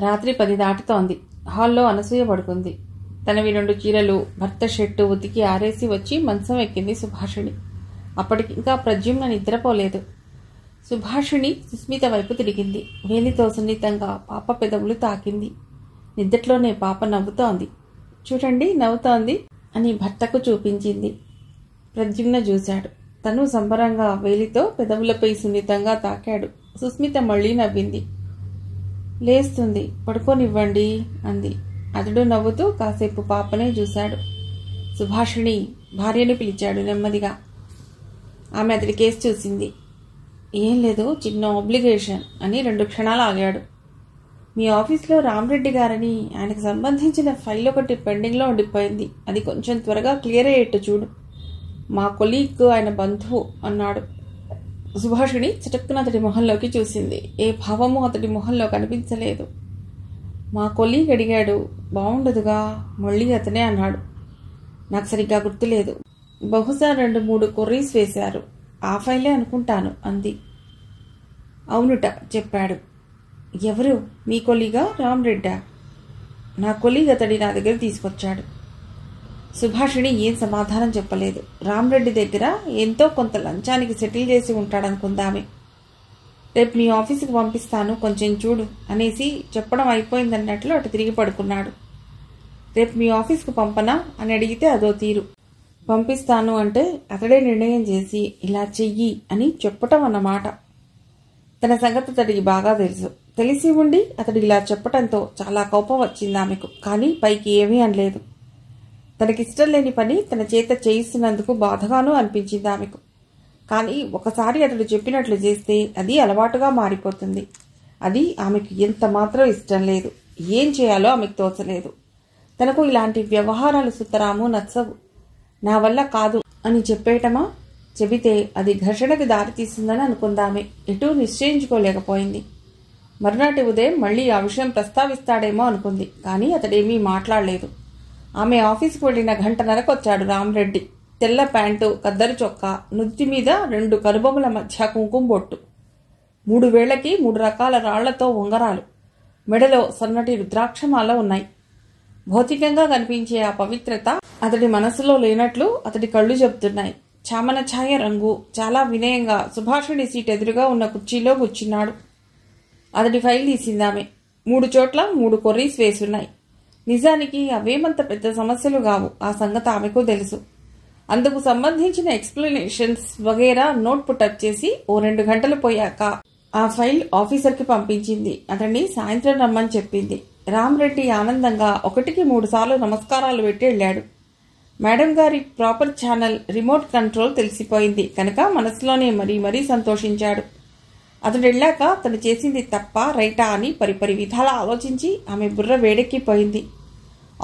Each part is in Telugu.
రాత్రి 10 దాటుతోంది. హాల్లో అనసూయ పడుకుంది. తనవి 2 చీరలు, భర్త షర్టు ఉతికి ఆరేసి వచ్చి మంచం ఎక్కింది సుభాషిణి. అప్పటికింకా ప్రద్యుమ్న నిద్రపోలేదు. సుభాషిణి సుస్మిత వైపు తిరిగింది. వేలితో సున్నితంగా పాప పెదవులు తాకింది. నిద్దట్లోనే పాప నవ్వుతోంది. చూడండి నవ్వుతోంది అని భర్తకు చూపించింది. ప్రద్యుమ్న చూశాడు. తను సంబరంగా వేలితో పెదవులపై సున్నితంగా తాకాడు. సుస్మిత మళ్ళీ నవ్వింది. లేస్తుంది, పడుకోనివ్వండి అంది. అతడు నవ్వుతూ కాసేపు పాపనే చూశాడు. సుభాషిణి భార్యను పిలిచాడు నెమ్మదిగా. ఆమె అతడి కేసు చూసింది. ఏం లేదు, చిన్న ఆబ్లిగేషన్ అని 2 క్షణాలు ఆగాడు. మీ ఆఫీస్లో రామరెడ్డి గారని ఆయనకు సంబంధించిన ఫైల్ ఒకటి పెండింగ్లో ఉండిపోయింది. అది కొంచెం త్వరగా క్లియర్ అయ్యేట్టు చూడు. మా కొలీగ్ ఆయన బంధువు అన్నాడు. సుభాషిణి చటుక్కున అతడి మొహంలోకి చూసింది. ఏ భావము అతడి మొహంలో కనిపించలేదు. మా కొలీగ్ అడిగాడు. బాగుండదుగా? మళ్ళీ అతనే అన్నాడు. నాకు సరిగ్గా గుర్తులేదు. బహుశా 2-3 కొర్రీస్ వేశారు. ఆ ఫైలే అనుకుంటాను అంది. అవునుట చెప్పాడు. ఎవరు? మీ కొలీగా రామరెడ్డా? నా కొలీగ్ అతడి నా దగ్గర తీసుకొచ్చాడు. సుభాషిణి ఏం సమాధానం చెప్పలేదు. రామరెడ్డి దగ్గర ఎంతో కొంత లంచానికి సెటిల్ చేసి ఉంటాడనుకుందామే. రేపు మీ ఆఫీసుకి పంపిస్తాను, కొంచెం చూడు అనేసి చెప్పడం అయిపోయిందన్నట్లు అటు తిరిగి పడుకున్నాడు. రేపు మీ ఆఫీస్కు పంపనా అని అడిగితే అదో తీరు. పంపిస్తాను అంటే అతడే నిర్ణయం చేసి ఇలా చెయ్యి అని చెప్పటం అన్నమాట. తన సంగతి అతడికి బాగా తెలుసు. తెలిసి ఉండి అతడు ఇలా చెప్పటంతో చాలా కోపం వచ్చింది ఆమెకు. కానీ పైకి ఏమీ అనలేదు. తనకిష్టం లేని పని తన చేత చేయిస్తున్నందుకు బాధగానూ అనిపించింది ఆమెకు. కానీ ఒకసారి అతడు చెప్పినట్లు చేస్తే అది అలవాటుగా మారిపోతుంది. అది ఆమెకు ఎంత మాత్రం ఇష్టం లేదు. ఏం చేయాలో ఆమెకు తోచలేదు. తనకు ఇలాంటి వ్యవహారాలు సుతరాము నచ్చవు. నా వల్ల కాదు అని చెప్పేయటమా? చెబితే అది ఘర్షణకి దారితీస్తుందని అనుకుందామే. ఎటూ నిశ్చయించుకోలేకపోయింది. మరునాటి ఉదయం మళ్లీ ఆ విషయం ప్రస్తావిస్తాడేమో అనుకుంది. కానీ అతడేమీ మాట్లాడలేదు. ఆమె ఆఫీసుకు వెళ్లిన 1.5 గంటలకు వచ్చాడు రామరెడ్డి. తెల్ల ప్యాంటు, కద్దరు చొక్కా, నుత్తి మీద 2 కనుబొమ్మల మధ్య కుంకుమ బొట్టు, 3 వేళ్లకి 3 రకాల రాళ్లతో ఉంగరాలు, మెడలో సన్నటి రుద్రాక్షమాల ఉన్నాయి. భౌతికంగా కనిపించే ఆ పవిత్రత అతడి మనసులో లేనట్లు అతడి కళ్ళు చెబుతున్నాయి. చామన ఛాయ రంగు, చాలా వినయంగా సుభాషిణి సీట్ ఎదురుగా ఉన్న కుర్చీలో కూర్చున్నాడు. అతడి ఫైల్ తీసిందామె. 3 చోట్ల 3 కొర్రీస్ వేసున్నాయి. నిజానికి అవేమంత పెద్ద సమస్యలు కావు. ఆ సంగతి ఆమెకు తెలుసు. అందుకు సంబంధించిన ఎక్స్ప్లెనేషన్స్ వగేరా నోట్ పుటప్ చేసి ఓ 2 గంటలు పోయాక ఆ ఫైల్ ఆఫీసర్కి పంపించింది. అతన్ని సాయంత్రం రమ్మని చెప్పింది. రామరెడ్డి ఆనందంగా 1కి 3 సార్లు నమస్కారాలు పెట్టి వెళ్ళాడు. మేడం గారి ప్రాపర్ ఛానల్ రిమోట్ కంట్రోల్ తెలిసిపోయింది కనుక మనసులోనే మరీ సంతోషించాడు. అతడు వెళ్ళాక తను చేసింది తప్ప రైటా అని పరిపరి విధాలా ఆలోచించి ఆమె బుర్ర వేడెక్కిపోయింది.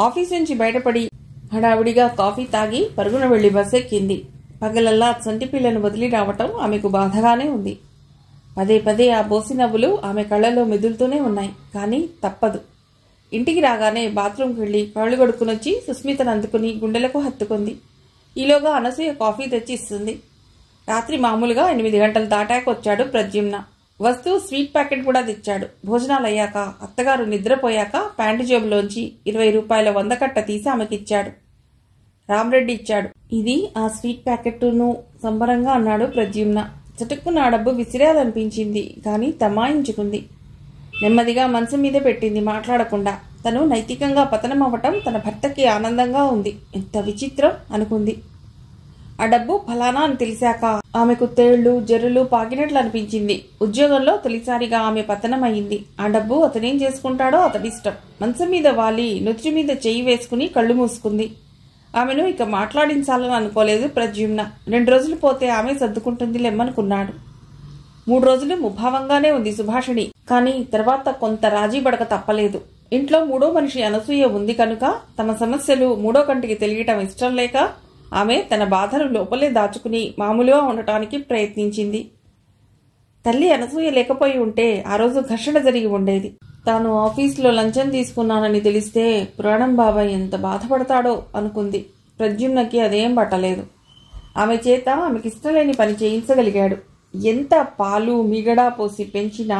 ఆఫీస్ నుంచి బయటపడి హడావిడిగా కాఫీ తాగి పరుగున వెళ్లి బస్ ఎక్కింది. పగలల్లా చంటి పిల్లను వదిలి రావటం ఆమెకు బాధగానే ఉంది. పదే ఆ బోసి నవ్వులు ఆమె కళ్ళలో మెదులుతూనే ఉన్నాయి. కానీ తప్పదు. ఇంటికి రాగానే బాత్రూంకి వెళ్లి కాళ్ళు గడుక్కునొచ్చి సుస్మితను అందుకుని గుండెలకు హత్తుకుంది. ఈలోగా అనసూయ కాఫీ తెచ్చి ఇస్తుంది. రాత్రి మామూలుగా 8 గంటలు దాటాక వచ్చాడు ప్రద్యుమ్న. వస్తూ స్వీట్ ప్యాకెట్ కూడా తెచ్చాడు. భోజనాలు అయ్యాక అత్తగారు నిద్రపోయాక ప్యాంటు జేబులోంచి 20 రూపాయల 100 కట్ట తీసి ఆమెకిచ్చాడు. రామరెడ్డి ఇచ్చాడు. ఇది ఆ స్వీట్ ప్యాకెట్టును సంబరంగా అన్నాడు ప్రద్యుమ్న. చటుక్కున ఆ డబ్బు విసిరేయాలనిపించింది. కానీ తమాయించుకుంది. నెమ్మదిగా మనసు మీద పెట్టింది మాట్లాడకుండా. తను నైతికంగా పతనం అవ్వటం తన భర్తకి ఆనందంగా ఉంది. ఎంత విచిత్రం అనుకుంది. ఆ డబ్బు ఫలానా అని తెలిసాక ఆమెకు తేళ్లు జర్రులు పాకినట్లు అనిపించింది. ఉద్యోగంలో తొలిసారిగా ఆమె పతనం అయింది. ఆ డబ్బు అతనేం చేసుకుంటాడో అతడిష్టం. మనసు మీద వాలి నుత్రి మీద చెయ్యి వేసుకుని కళ్ళు మూసుకుంది. ఆమెను ఇక మాట్లాడించాలని అనుకోలేదు ప్రద్యుమ్న. 2 రోజులు పోతే ఆమె సర్దుకుంటుంది లెమ్మనుకున్నాడు. 3 రోజులు ముభావంగానే ఉంది సుభాషిణి. కానీ తర్వాత కొంత రాజీ పడక తప్పలేదు. ఇంట్లో 3వ మనిషి అనసూయ ఉంది కనుక తమ సమస్యలు 3వ కంటికి తెలియటం ఇష్టం లేక ఆమె తన బాధను లోపలే దాచుకుని మామూలుగా ఉండటానికి ప్రయత్నించింది. తల్లి అనసూయ లేకపోయి ఉంటే ఆ రోజు ఘర్షణ జరిగి ఉండేది. తాను ఆఫీసులో లంచం తీసుకున్నానని తెలిస్తే పురాణం బాబాయ్ ఎంత బాధపడతాడో అనుకుంది. ప్రద్యుమ్నకి అదేం పట్టలేదు. ఆమె చేత ఆమెకిష్టం లేని పని చేయించగలిగాడు. ఎంత పాలు మీగడా పోసి పెంచినా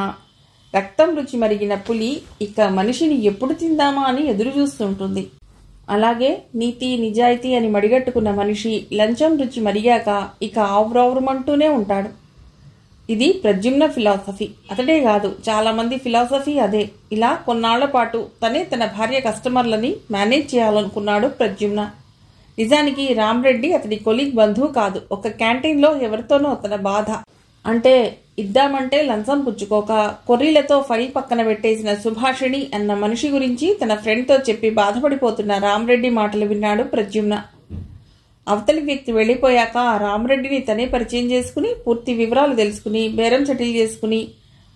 రక్తం రుచి మరిగిన పులి ఇక మనిషిని ఎప్పుడు తిందామా అని ఎదురు చూస్తుంటుంది. అలాగే నీతి నిజాయితీ అని మడిగట్టుకున్న మనిషి లంచం రుచి మరిగాక ఇక ఆవురవురమంటూనే ఉంటాడు. ఇది ప్రద్యుమ్న ఫిలాసఫీ. అతడే కాదు, చాలామంది ఫిలాసఫీ అదే. ఇలా కొన్నాళ్ల పాటు తనే తన భార్య కస్టమర్లని మేనేజ్ చేయాలనుకున్నాడు ప్రద్యుమ్న. నిజానికి రామరెడ్డి అతడి కొలీగ్ బంధువు కాదు. ఒక క్యాంటీన్లో ఎవరితోనో తన బాధ అంటే ఇద్దామంటే లంచం పుచ్చుకోక కొర్రీలతో ఫైల్ పక్కన పెట్టేసిన సుభాషిణి అన్న మనిషి గురించి తన ఫ్రెండ్తో చెప్పి బాధపడిపోతున్న రామరెడ్డి మాటలు విన్నాడు ప్రద్యుమ్న. అవతలి వ్యక్తి వెళ్ళిపోయాక రామరెడ్డిని తనే పరిచయం చేసుకుని పూర్తి వివరాలు తెలుసుకుని బేరం సెటిల్ చేసుకుని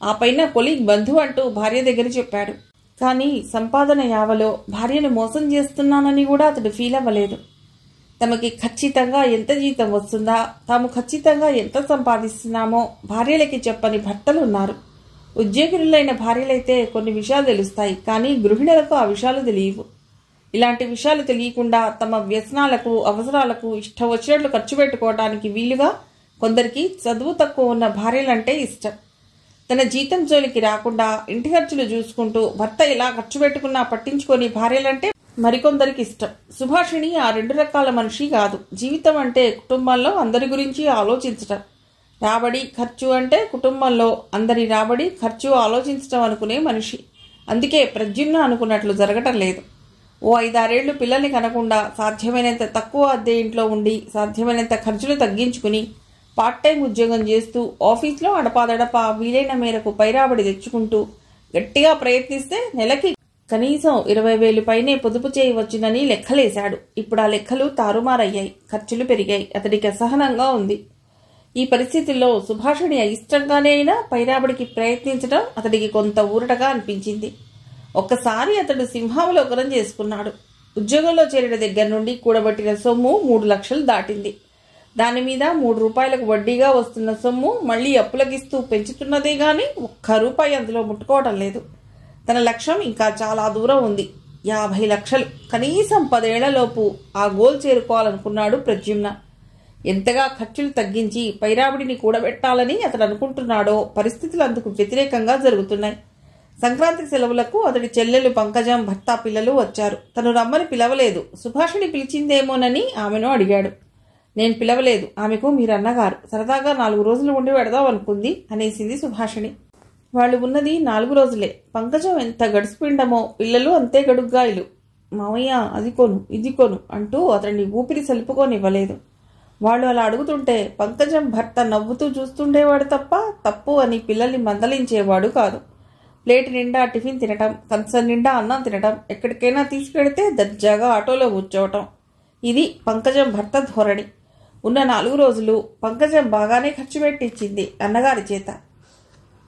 ఆ పైన కొలీగ్ బంధువు అంటూ భార్య దగ్గర చెప్పాడు. కానీ సంపాదన యావలో భార్యను మోసం చేస్తున్నానని కూడా అతడు ఫీల్ అవ్వలేదు. తమకి ఖచ్చితంగా ఎంత జీతం వస్తుందా, తాము ఖచ్చితంగా ఎంత సంపాదిస్తున్నామో భార్యలకి చెప్పని భర్తలు ఉన్నారు. ఉద్యోగులైన భార్యలైతే కొన్ని విషయాలు తెలుస్తాయి, కానీ గృహిణులకు ఆ విషయాలు తెలియవు. ఇలాంటి విషయాలు తెలియకుండా తమ వ్యసనాలకు అవసరాలకు ఇష్టం వచ్చినట్లు ఖర్చు పెట్టుకోవడానికి వీలుగా కొందరికి చదువు తక్కువ ఉన్న భార్యలంటే ఇష్టం. తన జీతం జోలికి రాకుండా ఇంటి ఖర్చులు చూసుకుంటూ భర్త ఎలా ఖర్చు పెట్టుకున్నా పట్టించుకొని భార్యలంటే మరికొందరికి ఇష్టం. సుభాషిణి ఆ రెండు రకాల మనిషి కాదు. జీవితం అంటే కుటుంబంలో అందరి గురించి ఆలోచించటం, రాబడి ఖర్చు అంటే కుటుంబంలో అందరి రాబడి ఖర్చు ఆలోచించటం అనుకునే మనిషి. అందుకే ప్రద్యుమ్న అనుకున్నట్లు జరగటం లేదు. ఓ 5-6 ఏళ్లు పిల్లల్ని కనకుండా సాధ్యమైనంత తక్కువ అద్దె ఇంట్లో ఉండి సాధ్యమైనంత ఖర్చులు తగ్గించుకుని పార్ట్ టైం ఉద్యోగం చేస్తూ ఆఫీస్లో అడపాదడపా వీలైన మేరకు పైరాబడి తెచ్చుకుంటూ గట్టిగా ప్రయత్నిస్తే నెలకి కనీసం 20,000 పైనే పొదుపు చేయవచ్చునని లెక్కలేశాడు. ఇప్పుడు ఆ లెక్కలు తారుమారయ్యాయి. ఖర్చులు పెరిగాయి. అతడికి అసహనంగా ఉంది. ఈ పరిస్థితుల్లో సుభాషిణి అయిష్టంగానే అయినా పైరాబడికి ప్రయత్నించడం అతడికి కొంత ఊరటగా అనిపించింది. ఒక్కసారి అతడు సింహావలోకనం చేసుకున్నాడు. ఉద్యోగంలో చేరిన దగ్గర నుండి కూడబట్టిన సొమ్ము 3 లక్షలు దాటింది. దాని మీద 3 రూపాయలకు వడ్డీగా వస్తున్న సొమ్ము మళ్లీ అప్పులకిస్తూ పెంచుతున్నదే గాని ₹1 అందులో ముట్టుకోవడం లేదు. తన లక్ష్యం ఇంకా చాలా దూరం ఉంది. 50 లక్షలు. కనీసం 10 ఏళ్లలోపు ఆ గోల్ చేరుకోవాలనుకున్నాడు ప్రద్యుమ్న. ఎంతగా ఖర్చులు తగ్గించి పైరాబడిని కూడబెట్టాలని అతడు అనుకుంటున్నాడో పరిస్థితులు అందుకు వ్యతిరేకంగా జరుగుతున్నాయి. సంక్రాంతి సెలవులకు అతడి చెల్లెలు పంకజం, భర్త, పిల్లలు వచ్చారు. తను రమ్మని పిలవలేదు. సుభాషిణి పిలిచిందేమోనని ఆమెను అడిగాడు. నేను పిలవలేదు, ఆమెకు మీరన్నగారు సరదాగా 4 రోజులు ఉండి పెడదాం అనుకుంది అనేసింది సుభాషిణి. వాళ్ళు ఉన్నది 4 రోజులే. పంకజం ఎంత గడుసుపిండమో, పిల్లలు అంతే గడుగ్గాయలు. మామయ్య అది కొను ఇది కొను అంటూ అతన్ని ఊపిరి సలుపుకోనివ్వలేదు. వాళ్ళు అలా అడుగుతుంటే పంకజం భర్త నవ్వుతూ చూస్తుండేవాడు తప్ప తప్పు అని పిల్లల్ని మందలించేవాడు కాదు. ప్లేట్ నిండా టిఫిన్ తినటం, కంచం నిండా అన్నం తినటం, ఎక్కడికైనా తీసుకెడితే దర్జాగా ఆటోలో కూర్చోవటం. ఇది పంకజం భర్త ధోరణి. ఉన్న 4 రోజులు పంకజం బాగానే ఖర్చు పెట్టించింది అన్నగారి చేత.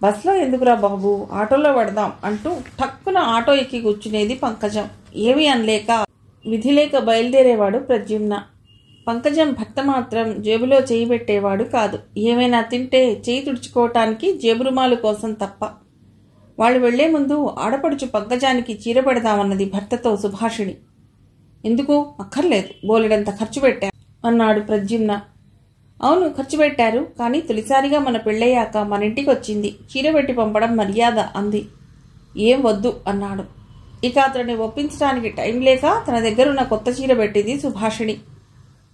బస్లో ఎందుకురా బాబు, ఆటోలో పడదాం అంటూ టక్కున ఆటో ఎక్కి కూర్చునేది పంకజం. ఏమీ అనలేక విధిలేక బయలుదేరేవాడు ప్రద్యుమ్న. పంకజం భర్త మాత్రం జేబులో చేయి పెట్టేవాడు కాదు. ఏమైనా తింటే చేయి తుడుచుకోవటానికి జేబురుమాలు కోసం తప్ప. వాళ్ళు వెళ్లే ముందు ఆడపడుచు పంకజానికి చీర పెడదామన్నది భర్తతో సుభాషిణి. ఎందుకు? అక్కర్లేదు, బోలెడంత ఖర్చు పెట్టా అన్నాడు ప్రద్యుమ్న. అవును, ఖర్చు పెట్టారు, కానీ తొలిసారిగా మన పెళ్ళయ్యాక మన ఇంటికి వచ్చింది, చీర పెట్టి పంపడం మర్యాద అంది. ఏం వద్దు అన్నాడు. ఇక అతడిని ఒప్పించడానికి టైం లేక తన దగ్గరున్న కొత్త చీర పెట్టింది సుభాషిణి.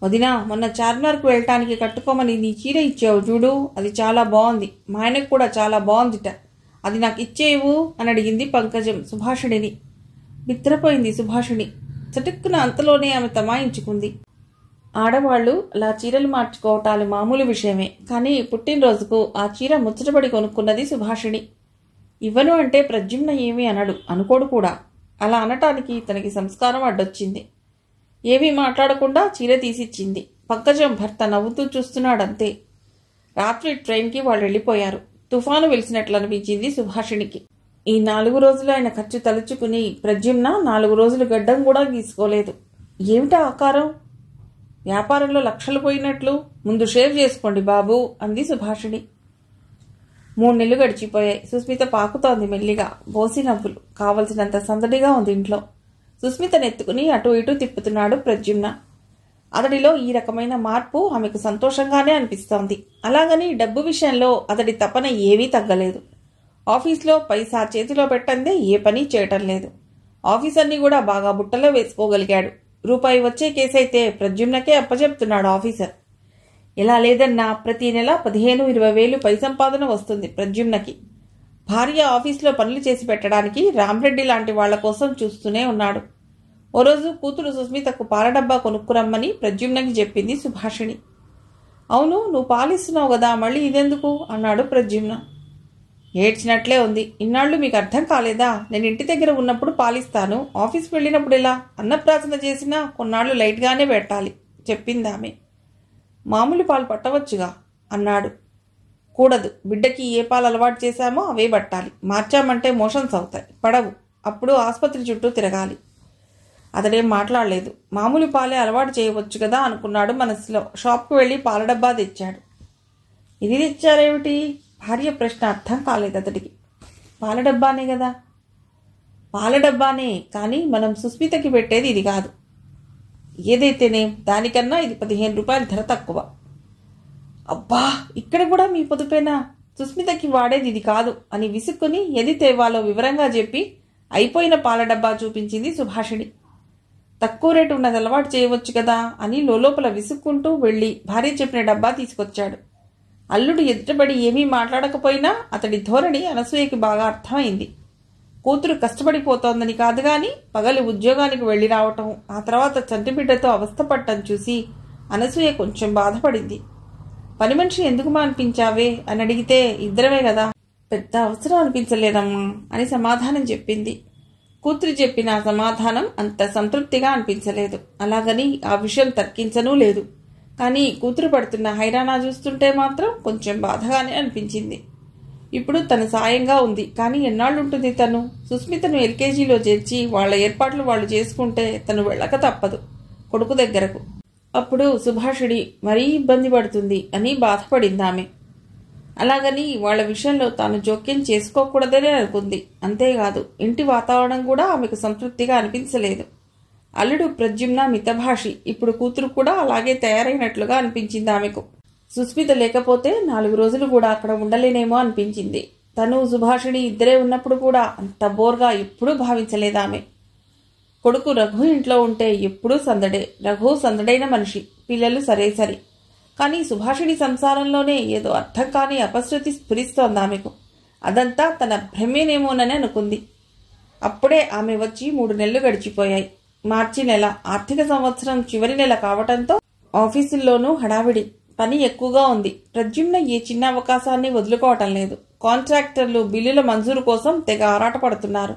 వదినా, మొన్న చార్మినార్కు వెళ్ళటానికి కట్టుకోమని నీ చీర ఇచ్చావు చూడు, అది చాలా బాగుంది, మా ఆయనకు కూడా చాలా బాగుందిట, అది నాకు ఇచ్చేవు అని అడిగింది పంకజం సుభాషిణిని. బిత్రపోయింది సుభాషిణి. చటుక్కున అంతలోనే ఆమె తమాయించుకుంది. ఆడవాళ్లు అలా చీరలు మార్చుకోవటాలు మామూలు విషయమే, కానీ పుట్టినరోజుకు ఆ చీర ముచ్చటపడి కొనుక్కున్నది సుభాషిణి. ఇవ్వను అంటే ప్రద్యుమ్న ఏమీ అనడు, అనుకోడు కూడా. అలా అనటానికి తనకి సంస్కారం అడ్డొచ్చింది. ఏమీ మాట్లాడకుండా చీర తీసిచ్చింది. పంకజం భర్త నవ్వుతూ చూస్తున్నాడంతే. రాత్రి ట్రైన్కి వాళ్ళు వెళ్ళిపోయారు. తుఫాను వెలిసినట్లు అనిపించింది సుభాషిణికి. ఈ 4 రోజులు ఆయన ఖర్చు తలుచుకుని ప్రద్యుమ్న 4 రోజులు గడ్డం కూడా గీసుకోలేదు. ఏమిటా ఆకారం? వ్యాపారంలో లక్షలు పోయినట్లు. ముందు షేవ్ చేసుకోండి బాబు అంది సుభాషిణి. 3 నెలలు గడిచిపోయాయి. సుస్మిత పాకుతోంది మెల్లిగా. బోసి నవ్వులు. కావలసినంత సందడిగా ఉంది ఇంట్లో. సుస్మితనెత్తుకుని అటు ఇటు తిప్పుతున్నాడు ప్రద్యుమ్న. అతడిలో ఈ రకమైన మార్పు ఆమెకు సంతోషంగానే అనిపిస్తోంది. అలాగని డబ్బు విషయంలో అతడి తపన ఏమీ తగ్గలేదు. ఆఫీస్లో పైసా చేతిలో పెట్టందే ఏ పని చేయటం లేదు. ఆఫీసర్ని కూడా బాగా బుట్టలో వేసుకోగలిగాడు. రూపాయి వచ్చే కేసైతే ప్రద్యుమ్నకే అప్పచెప్తున్నాడు ఆఫీసర్. ఇలా లేదన్నా ప్రతి నెల 15-20 వేలు పై సంపాదన వస్తుంది ప్రద్యుమ్నకి. భార్య ఆఫీస్లో పనులు చేసి పెట్టడానికి రామరెడ్డి లాంటి వాళ్ల కోసం చూస్తూనే ఉన్నాడు. ఓ రోజు కూతురు సుస్మితకు పాల డబ్బా కొనుక్కురమ్మని ప్రద్యుమ్నకి చెప్పింది సుభాషిణి. అవును, నువ్వు పాలిస్తున్నావు కదా, మళ్ళీ ఇదెందుకు అన్నాడు ప్రద్యుమ్న. ఏడ్చినట్లే ఉంది. ఇన్నాళ్ళు మీకు అర్థం కాలేదా? నేను ఇంటి దగ్గర ఉన్నప్పుడు పాలిస్తాను, ఆఫీస్కి వెళ్ళినప్పుడు ఎలా? అన్నప్రాసన చేసినా కొన్నాళ్ళు లైట్గానే పెట్టాలి చెప్పిందామె. మామూలు పాలు పట్టవచ్చుగా అన్నాడు. కూడదు, బిడ్డకి ఏ పాలు అలవాటు చేశామో అవే పట్టాలి. మార్చామంటే మోషన్స్ అవుతాయి, పడవు. అప్పుడు ఆసుపత్రి చుట్టూ తిరగాలి. అతడేం మాట్లాడలేదు. మామూలు పాలే అలవాటు చేయవచ్చు కదా అనుకున్నాడు మనసులో. షాప్కు వెళ్ళి పాల డబ్బా తెచ్చాడు. ఇది తెచ్చారేమిటి? భార్య ప్రశ్న అర్థం కాలేదు అతడికి. పాల డబ్బానే కదా. పాల డబ్బానే, కానీ మనం సుస్మితకి పెట్టేది ఇది కాదు. ఏదైతేనే దానికన్నా ఇది 15 రూపాయల ధర తక్కువ. అబ్బా, ఇక్కడ కూడా మీ పొదుపేనా? సుస్మితకి వాడేది ఇది కాదు అని విసుక్కుని ఏది తేవాలో వివరంగా చెప్పి అయిపోయిన పాల డబ్బా చూపించింది సుభాషిణి. తక్కువ రేటు ఉన్నది అలవాటు చేయవచ్చు కదా అని లోపల విసుక్కుంటూ వెళ్ళి భార్య చెప్పిన డబ్బా తీసుకొచ్చాడు. అల్లుడు ఎదుటబడి ఏమీ మాట్లాడకపోయినా అతడి ధోరణి అనసూయకి బాగా అర్థమైంది. కూతురు కష్టపడిపోతోందని కాదు గాని పగలు ఉద్యోగానికి వెళ్లి రావటం, ఆ తర్వాత చంటిబిడ్డతో అవస్థపడటం చూసి అనసూయ కొంచెం బాధపడింది. పని మనిషి ఎందుకు అనిపించావే అని అడిగితే ఇద్దరమే కదా, పెద్ద అవసరం అనిపించలేదమ్మా అని సమాధానం చెప్పింది. కూతురు చెప్పిన సమాధానం అంత సంతృప్తిగా అనిపించలేదు. అలాగని ఆ విషయం తర్కించనూ లేదు. కానీ కూతురు పడుతున్న హైరానా చూస్తుంటే మాత్రం కొంచెం బాధగానే అనిపించింది. ఇప్పుడు తను సాయంగా ఉంది, కానీ ఎన్నాళ్ళుంటుంది తను? సుస్మితను ఎల్కేజీలో చేర్చి వాళ్ల ఏర్పాట్లు వాళ్ళు చేసుకుంటే తను వెళ్ళక తప్పదు కొడుకు దగ్గరకు. అప్పుడు సుభాషిణి మరీ ఇబ్బంది పడుతుంది అని బాధపడిందామె. అలాగని వాళ్ల విషయంలో తాను జోక్యం చేసుకోకూడదనే అనుకుంది. అంతేకాదు, ఇంటి వాతావరణం కూడా ఆమెకు సంతృప్తిగా అనిపించలేదు. అల్లుడు ప్రద్యుమ్న మితభాషి. ఇప్పుడు కూతురు కూడా అలాగే తయారైనట్లుగా అనిపించింది ఆమెకు. సుస్మిత లేకపోతే 4 రోజులు కూడా అక్కడ ఉండలేనేమో అనిపించింది. తను సుభాషిణి ఇద్దరే ఉన్నప్పుడు కూడా అంత బోర్గా ఎప్పుడూ భావించలేదామె. కొడుకు రఘు ఇంట్లో ఉంటే ఎప్పుడూ సందడే. రఘు సందడైన మనిషి, పిల్లలు సరే. కానీ సుభాషిణి సంసారంలోనే ఏదో అర్థం కాని అపశృతి స్ఫురిస్తోంది ఆమెకు. అదంతా తన భ్రమేనేమోనని అనుకుంది. అప్పుడే ఆమె వచ్చి 3 నెలలు గడిచిపోయాయి. మార్చి నెల, ఆర్థిక సంవత్సరం చివరి నెల కావటంతో ఆఫీసుల్లోనూ హడావిడి, పని ఎక్కువగా ఉంది. ప్రద్యుమ్న ఏ చిన్న అవకాశాన్ని వదులుకోవటం లేదు. కాంట్రాక్టర్లు బిల్లుల మంజూరు కోసం తెగ ఆరాటపడుతున్నారు.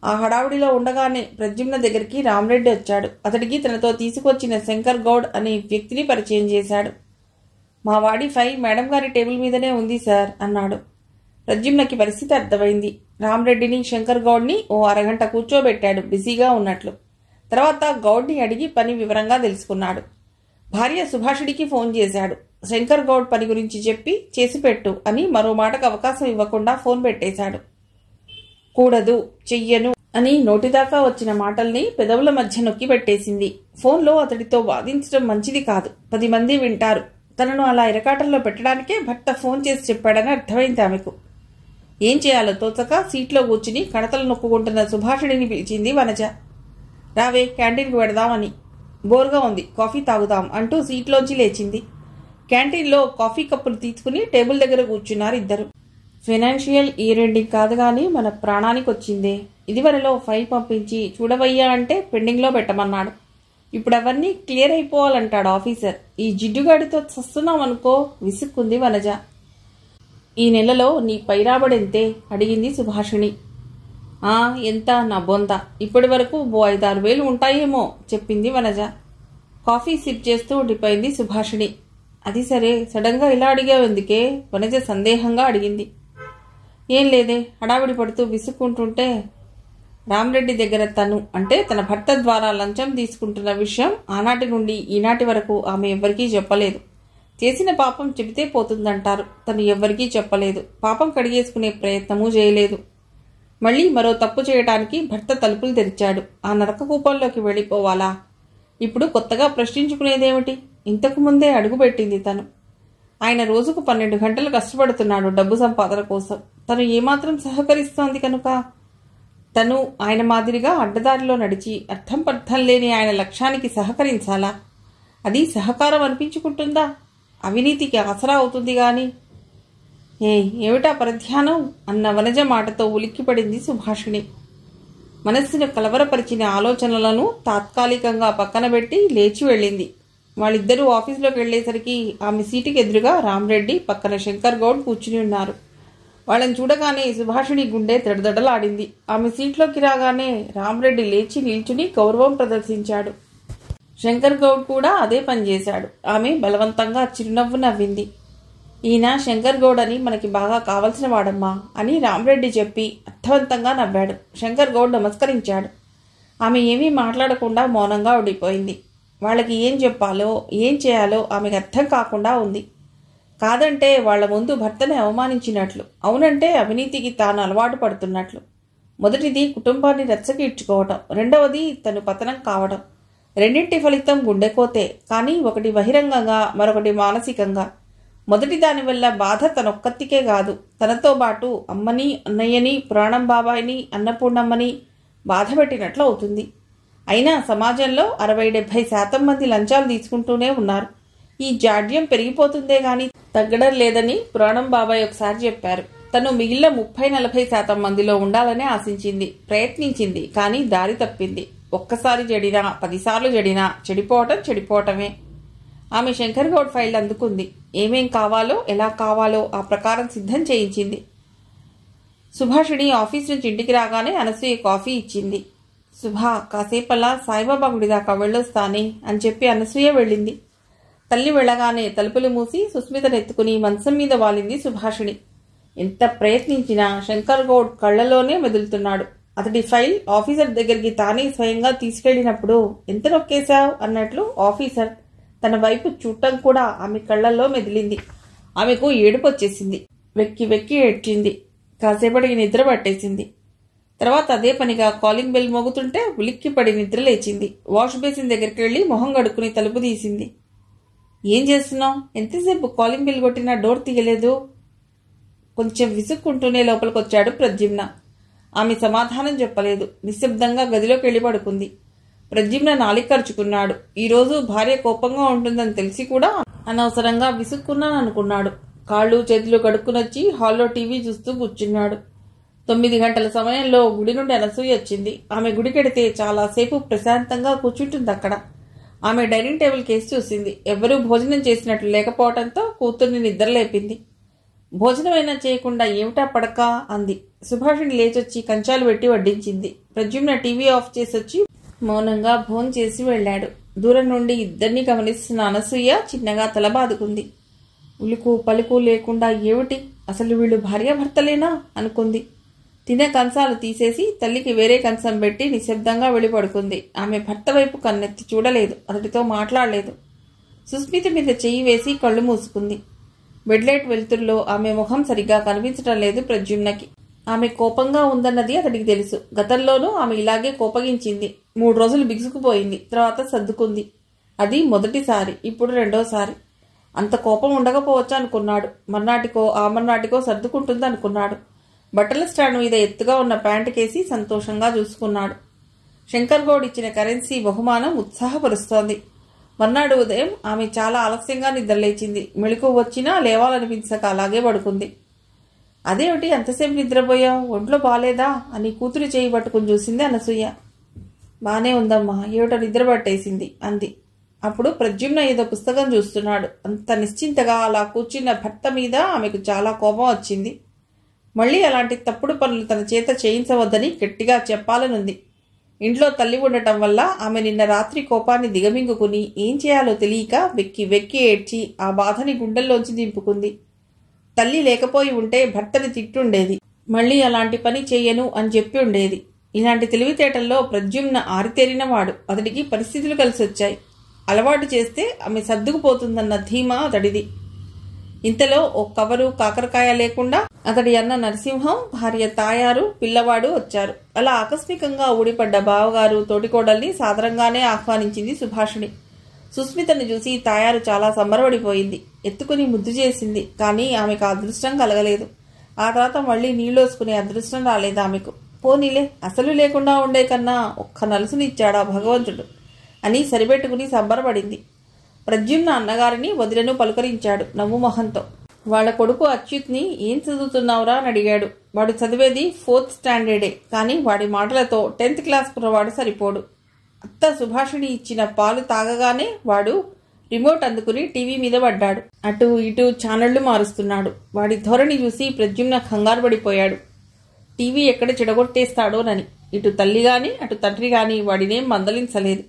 ఆ హడావిడిలో ఉండగానే ప్రద్యుమ్న దగ్గరికి రామరెడ్డి వచ్చాడు. అతడికి తనతో తీసుకొచ్చిన శంకర్ గౌడ్ అనే వ్యక్తిని పరిచయం చేశాడు. మా వాడి ఫైల్ మేడం గారి టేబుల్ మీదనే ఉంది సార్ అన్నాడు. ప్రద్యుమ్నకి పరిస్థితి అర్థమైంది. రామరెడ్డిని, శంకర్ గౌడ్ని ఓ అరగంట కూర్చోబెట్టాడు బిజీగా ఉన్నట్లు. తర్వాత గౌడ్ని అడిగి పని వివరంగా తెలుసుకున్నాడు. భార్య సుభాషిడికి ఫోన్ చేశాడు. శంకర్ గౌడ్ పని గురించి చెప్పి చేసిపెట్టు అని మరో మాటకు అవకాశం ఇవ్వకుండా ఫోన్ పెట్టేశాడు. కూడదు, చెయ్యను అని నోటిదాకా వచ్చిన మాటల్ని పెదవుల మధ్య నొక్కి పెట్టేసింది. ఫోన్లో అతడితో వాదించడం మంచిది కాదు, 10 మంది వింటారు. తనను అలా ఇరకాటంలో పెట్టడానికే భర్త ఫోన్ చేసి చెప్పాడని అర్థమైంది ఆమెకు. ఏం చేయాలో తోచక సీట్లో కూర్చుని కణతలు నొక్కుకుంటున్న సుభాషిణిని పిలిచింది వనజ. రావే, క్యాంటీన్కి వెడదామని. బోర్గా ఉంది, కాఫీ తాగుదాం అంటూ సీట్లోంచి లేచింది. క్యాంటీన్లో కాఫీ కప్పులు తీసుకుని టేబుల్ దగ్గర కూర్చున్నారు ఇద్దరు. ఫైనాన్షియల్ ఇయర్ ఎండింగ్ కాదు గాని మన ప్రాణానికి వచ్చిందే. ఇదివరలో ఫైల్ పంపించి చూడవయ్యా అంటే పెండింగ్లో పెట్టమన్నాడు. ఇప్పుడు అవన్నీ క్లియర్ అయిపోవాలంటాడు ఆఫీసర్. ఈ జిడ్డుగాడితో చస్తున్నాం అనుకో విసుక్కుంది వనజ. ఈ నెలలో నీ పైరాబడెంతే అడిగింది సుభాషిణి. ఎంత నా బొంద, ఇప్పటి వరకు 5-6 వేలు ఉంటాయేమో చెప్పింది వనజ. కాఫీ సిప్ చేస్తూ ఉండిపోయింది సుభాషిణి. అది సరే, సడన్గా ఇలా అడిగావు ఎందుకే? వనజ సందేహంగా అడిగింది. ఏం లేదే, హడావిడి పడుతూ విసుక్కుంటుంటే రామరెడ్డి దగ్గర తను అంటే తన భర్త ద్వారా లంచం తీసుకుంటున్న విషయం ఆనాటి నుండి ఈనాటి వరకు ఆమె ఎవ్వరికీ చెప్పలేదు. చేసిన పాపం చెబితే పోతుందంటారు. తను ఎవ్వరికీ చెప్పలేదు. పాపం కడిగేసుకునే ప్రయత్నమూ చేయలేదు. మళ్లీ మరో తప్పు చేయటానికి భర్త తలుపులు తెరిచాడు. ఆ నరక కూపంలోకి వెళ్ళిపోవాలా? ఇప్పుడు కొత్తగా ప్రశ్నించుకునేదేమిటి? ఇంతకు ముందే అడుగుపెట్టింది తను. ఆయన రోజుకు 12 గంటలు కష్టపడుతున్నాడు డబ్బు సంపాదన కోసం. తను ఏమాత్రం సహకరిస్తోంది కనుక తను ఆయన మాదిరిగా అడ్డదారిలో నడిచి అర్థం పర్థం లేని ఆయన లక్ష్యానికి సహకరించాలా? అది సహకారం అనిపించుకుంటుందా? అవినీతికి ఆసరా అవుతుంది గాని. ఏమిటా పరధ్యానం అన్న వనజ మాటతో ఉలిక్కిపడింది సుభాషిణి. మనస్సును కలవరపరిచిన ఆలోచనలను తాత్కాలికంగా పక్కన పెట్టి లేచి వెళ్ళింది. వాళ్ళిద్దరూ ఆఫీసులోకి వెళ్లేసరికి ఆమె సీటుకి ఎదురుగా రామరెడ్డి, పక్కన శంకర్ గౌడ్ కూర్చుని ఉన్నారు. వాళ్ళని చూడగానే సుభాషిణి గుండె దడదడలాడింది. ఆమె సీట్లోకి రాగానే రామరెడ్డి లేచి నిల్చుని గౌరవం ప్రదర్శించాడు. శంకర్ గౌడ్ కూడా అదే పని చేశాడు. ఆమె బలవంతంగా చిరునవ్వు నవ్వింది. ఈయన శంకర్ గౌడ్ అని మనకి బాగా కావలసిన వాడమ్మా అని రామరెడ్డి చెప్పి అర్థవంతంగా నవ్వాడు. శంకర్ గౌడ్ నమస్కరించాడు. ఆమె ఏమీ మాట్లాడకుండా మౌనంగా ఉండిపోయింది. వాళ్ళకి ఏం చెప్పాలో ఏం చేయాలో ఆమెకు అర్థం కాకుండా ఉంది. కాదంటే వాళ్ల ముందు భర్తని అవమానించినట్లు, అవునంటే అవినీతికి తాను అలవాటు పడుతున్నట్లు. మొదటిది కుటుంబాన్ని రచ్చకి ఇచ్చుకోవటం, రెండవది తను పతనం కావడం. రెండింటి ఫలితం గుండెకోతే, కానీ ఒకటి బహిరంగంగా, మరొకటి మానసికంగా. మొదటి దానివల్ల బాధ తనొక్కతికే కాదు, తనతో పాటు అమ్మని, అన్నయ్యని, పురాణం బాబాయిని, అన్నపూర్ణమ్మని బాధ పెట్టినట్లు అవుతుంది. అయినా సమాజంలో 60-70% మంది లంచాలు తీసుకుంటూనే ఉన్నారు. ఈ జాడ్యం పెరిగిపోతుందే గాని తగ్గడం లేదని పురాణం బాబాయ్ ఒకసారి చెప్పారు. తను మిగిలిన 30-40% మందిలో ఉండాలని ఆశించింది, ప్రయత్నించింది. కానీ దారి తప్పింది. ఒక్కసారి చెడినా 10 సార్లు చెడినా చెడిపోవటమే. ఆమె శంకర్ గౌడ్ ఫైల్ అందుకుంది. ఏమేం కావాలో, ఎలా కావాలో ఆ ప్రకారం సిద్ధం చేయించింది. సుభాషిణి ఆఫీస్ నుంచి ఇంటికి రాగానే అనసూయ కాఫీ ఇచ్చింది. సుభా, కాసేపల్లా సాయిబాబా గుడి దాకా వెళ్ళొస్తానే అని చెప్పి అనసూయ వెళ్ళింది. తల్లి వెళ్ళగానే తలుపులు మూసి సుస్మితనెత్తుకుని మంచం మీద వాలింది సుభాషిణి. ఎంత ప్రయత్నించినా శంకర్ గౌడ్ కళ్లలోనే మెదులుతున్నాడు. అతడి ఫైల్ ఆఫీసర్ దగ్గరికి తానే స్వయంగా తీసుకెళ్లినప్పుడు ఎంత నొక్కేశావు అన్నట్లు ఆఫీసర్ తన వైపు చూడటం కూడా ఆమె కళ్లల్లో మెదిలింది. ఆమెకు ఏడుపు వచ్చేసింది. వెక్కి వెక్కి ఏడ్చింది. కాసేపటికి నిద్ర పట్టేసింది. తర్వాత అదే పనిగా కాలింగ్ బెల్ మోగుతుంటే ఉలిక్కిపడి నిద్ర లేచింది. వాష్ బేసిన్ దగ్గరికి వెళ్లి మొహం కడుక్కుని తలుపు తీసింది. ఏం చేస్తున్నావు? ఎంతసేపు కాలింగ్ బెల్ కొట్టినా డోర్ తీయలేదు. కొంచెం విసుక్కుంటూనే లోపలికొచ్చాడు ప్రద్యుమ్న. ఆమె సమాధానం చెప్పలేదు. నిశ్శబ్దంగా గదిలోకి వెళ్లి పడుకుంది. ప్రద్యుమ్న నాలికరుచుకున్నాడు. ఈరోజు భార్య కోపంగా ఉంటుందని తెలిసి కూడా అనవసరంగా విసుక్కున్నాననుకున్నాడు. కాళ్ళు చేతులు కడుక్కునొచ్చి హాల్లో టీవీ చూస్తూ కూర్చున్నాడు. 9 గంటల సమయంలో గుడి నుండి అనసూయ వచ్చింది. ఆమె గుడికెడితే చాలాసేపు ప్రశాంతంగా కూర్చుంటుంది అక్కడ. ఆమె డైనింగ్ టేబుల్ కేసి చూసింది. ఎవ్వరూ భోజనం చేసినట్లు లేకపోవడంతో కూతుర్ని నిద్రలేపింది. భోజనమైనా చేయకుండా ఏమిటా పడక అంది. సుభాషిణి లేచొచ్చి కంచాలు పెట్టి వడ్డించింది. ప్రద్యుమ్న టీవీ ఆఫ్ చేసొచ్చి మౌనంగా భోజనం చేసి వెళ్లాడు. దూరం నుండి ఇద్దరిని గమనిస్తున్న అనసూయ చిన్నగా తలబాదుకుంది. ఉలుకు పలుకు లేకుండా ఏమిటి, అసలు వీళ్ళు భార్యాభర్తలేనా అనుకుంది. తినే కంచాలు తీసేసి తల్లికి వేరే కంచం పెట్టి నిశ్శబ్దంగా వెళ్ళి పడుకుంది. ఆమె భర్త వైపు కన్నెత్తి చూడలేదు, అతడితో మాట్లాడలేదు. సుస్మిత మీద చెయ్యి వేసి కళ్ళు మూసుకుంది. బెడ్లైట్ వెలుతురులో ఆమె ముఖం సరిగ్గా కనిపించటం లేదు ప్రద్యుమ్నకి. ఆమె కోపంగా ఉందన్నది అతడికి తెలుసు. గతంలోనూ ఆమె ఇలాగే కోపగించింది. 3 రోజులు బిగుసుకుపోయింది. తర్వాత సర్దుకుంది. అది మొదటిసారి, ఇప్పుడు రెండోసారి. అంత కోపం ఉండకపోవచ్చు అనుకున్నాడు. మర్నాటికో ఆమర్నాటికో సర్దుకుంటుంది అనుకున్నాడు. బట్టల స్టాండ్ మీద ఎత్తుగా ఉన్న ప్యాంటుకేసి సంతోషంగా చూసుకున్నాడు. శంకర్ గౌడ్ ఇచ్చిన కరెన్సీ బహుమానం ఉత్సాహపరుస్తోంది. మర్నాడు ఉదయం ఆమె చాలా ఆలస్యంగా నిద్రలేచింది. మెళుకువ వచ్చినా లేవాలనిపించక అలాగే పడుకుంది. అదేమిటి అంతసేపు నిద్రపోయావు, ఒంట్లో బాలేదా అని కూతురు చేయి పట్టుకుని చూసింది అనసూయ. బానే ఉందమ్మా, ఏమిటో నిద్ర పట్టేసింది అంది. అప్పుడు ప్రద్యుమ్న ఏదో పుస్తకం చూస్తున్నాడు. అంత నిశ్చింతగా అలా కూర్చున్న భర్త మీద ఆమెకు చాలా కోపం వచ్చింది. మళ్లీ అలాంటి తప్పుడు పనులు తన చేత చేయించవద్దని గట్టిగా చెప్పాలనుంది. ఇంట్లో తల్లి ఉండటం వల్ల ఆమె నిన్న రాత్రి కోపాన్ని దిగమింగుకుని ఏం చేయాలో తెలియక వెక్కి వెక్కి ఏడ్చి ఆ బాధని గుండెల్లోంచి దింపుకుంది. తల్లి లేకపోయి ఉంటే భర్తని తిట్టుండేది. మళ్లీ అలాంటి పని చెయ్యను అని చెప్పి ఉండేది. ఇలాంటి తెలివితేటల్లో ప్రద్యుమ్న ఆరితేరినవాడు. అతడికి పరిస్థితులు కలిసొచ్చాయి. అలవాటు చేస్తే ఆమె సర్దుకుపోతుందన్న ధీమా అతడిది. ఇంతలో ఓ కవరు కాకరకాయ లేకుండా అతడి అన్న నరసింహం, భార్య తాయారు, పిల్లవాడు వచ్చారు. అలా ఆకస్మికంగా ఊడిపడ్డ బావగారు, తోటికోడల్ని సాదరంగానే ఆహ్వానించింది సుభాషిణి. సుస్మితను చూసి తాయారు చాలా సంబరపడిపోయింది. ఎత్తుకుని ముద్దు చేసింది. కానీ ఆమెకు అదృష్టం కలగలేదు. ఆ తర్వాత మళ్ళీ నీళ్ళోసుకునే అదృష్టం రాలేదు ఆమెకు. పోనీలే, అసలు లేకుండా ఉండే కన్నా ఒక్క నలుసునిచ్చాడా భగవంతుడు అని సరిపెట్టుకుని సంబరపడింది. ప్రద్యుమ్న అన్నగారిని వదిలను పలుకరించాడు నవ్వు మొహంతో. వాళ్ళ కొడుకు అచ్యుత్ని ఏం చదువుతున్నావురా అని అడిగాడు. వాడు చదివేది 4th స్టాండర్డే, కానీ వాడి మాటలతో 10th క్లాస్ కుర్రవాడు సరిపోడు. అత్త సుభాషిణి ఇచ్చిన పాలు తాగగానే వాడు రిమోట్ అందుకుని టీవీ మీద పడ్డాడు. అటు ఇటు ఛానళ్లు మారుస్తున్నాడు. వాడి ధోరణి చూసి ప్రద్యుమ్న కంగారు పడిపోయాడు. టీవీ ఎక్కడ చెడగొట్టేస్తాడోనని. ఇటు తల్లి గాని అటు తండ్రి గాని వాడినేం మందలించలేదు.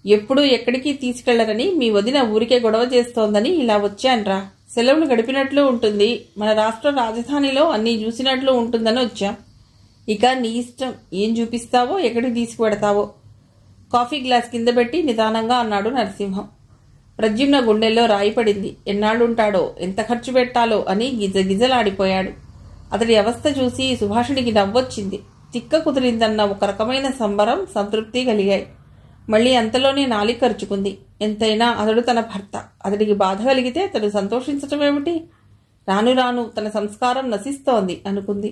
ఎప్పుడూ ఎక్కడికి తీసుకెళ్లరని మీ వదిన ఊరికే గొడవ చేస్తోందని ఇలా వచ్చాన్రా. సెలవులు గడిపినట్లు ఉంటుంది, మన రాష్ట్ర రాజధానిలో అన్నీ చూసినట్లు ఉంటుందని వచ్చాం. ఇక నీ ఇష్టం, ఏం చూపిస్తావో ఎక్కడికి తీసుకువెడతావో. కాఫీ గ్లాస్ కింద పెట్టి నిదానంగా అన్నాడు నరసింహం. ప్రద్యుమ్న గుండెల్లో రాయి పడింది. ఎన్నాళ్ళుంటాడో, ఎంత ఖర్చు పెట్టాలో అని గిజగిజలాడిపోయాడు. అతడి అవస్థ చూసి సుభాషిణికి నవ్వొచ్చింది. తిక్క కుదిరిందన్న ఒక రకమైన సంబరం, సంతృప్తి కలిగాయి. మళ్ళీ అంతలోనే నాలి ఖర్చుకుంది. ఎంతైనా అతడు తన భర్త. అతడికి బాధ కలిగితే తను సంతోషించటం ఏమిటి? రాను రాను తన సంస్కారం నశిస్తోంది అనుకుంది.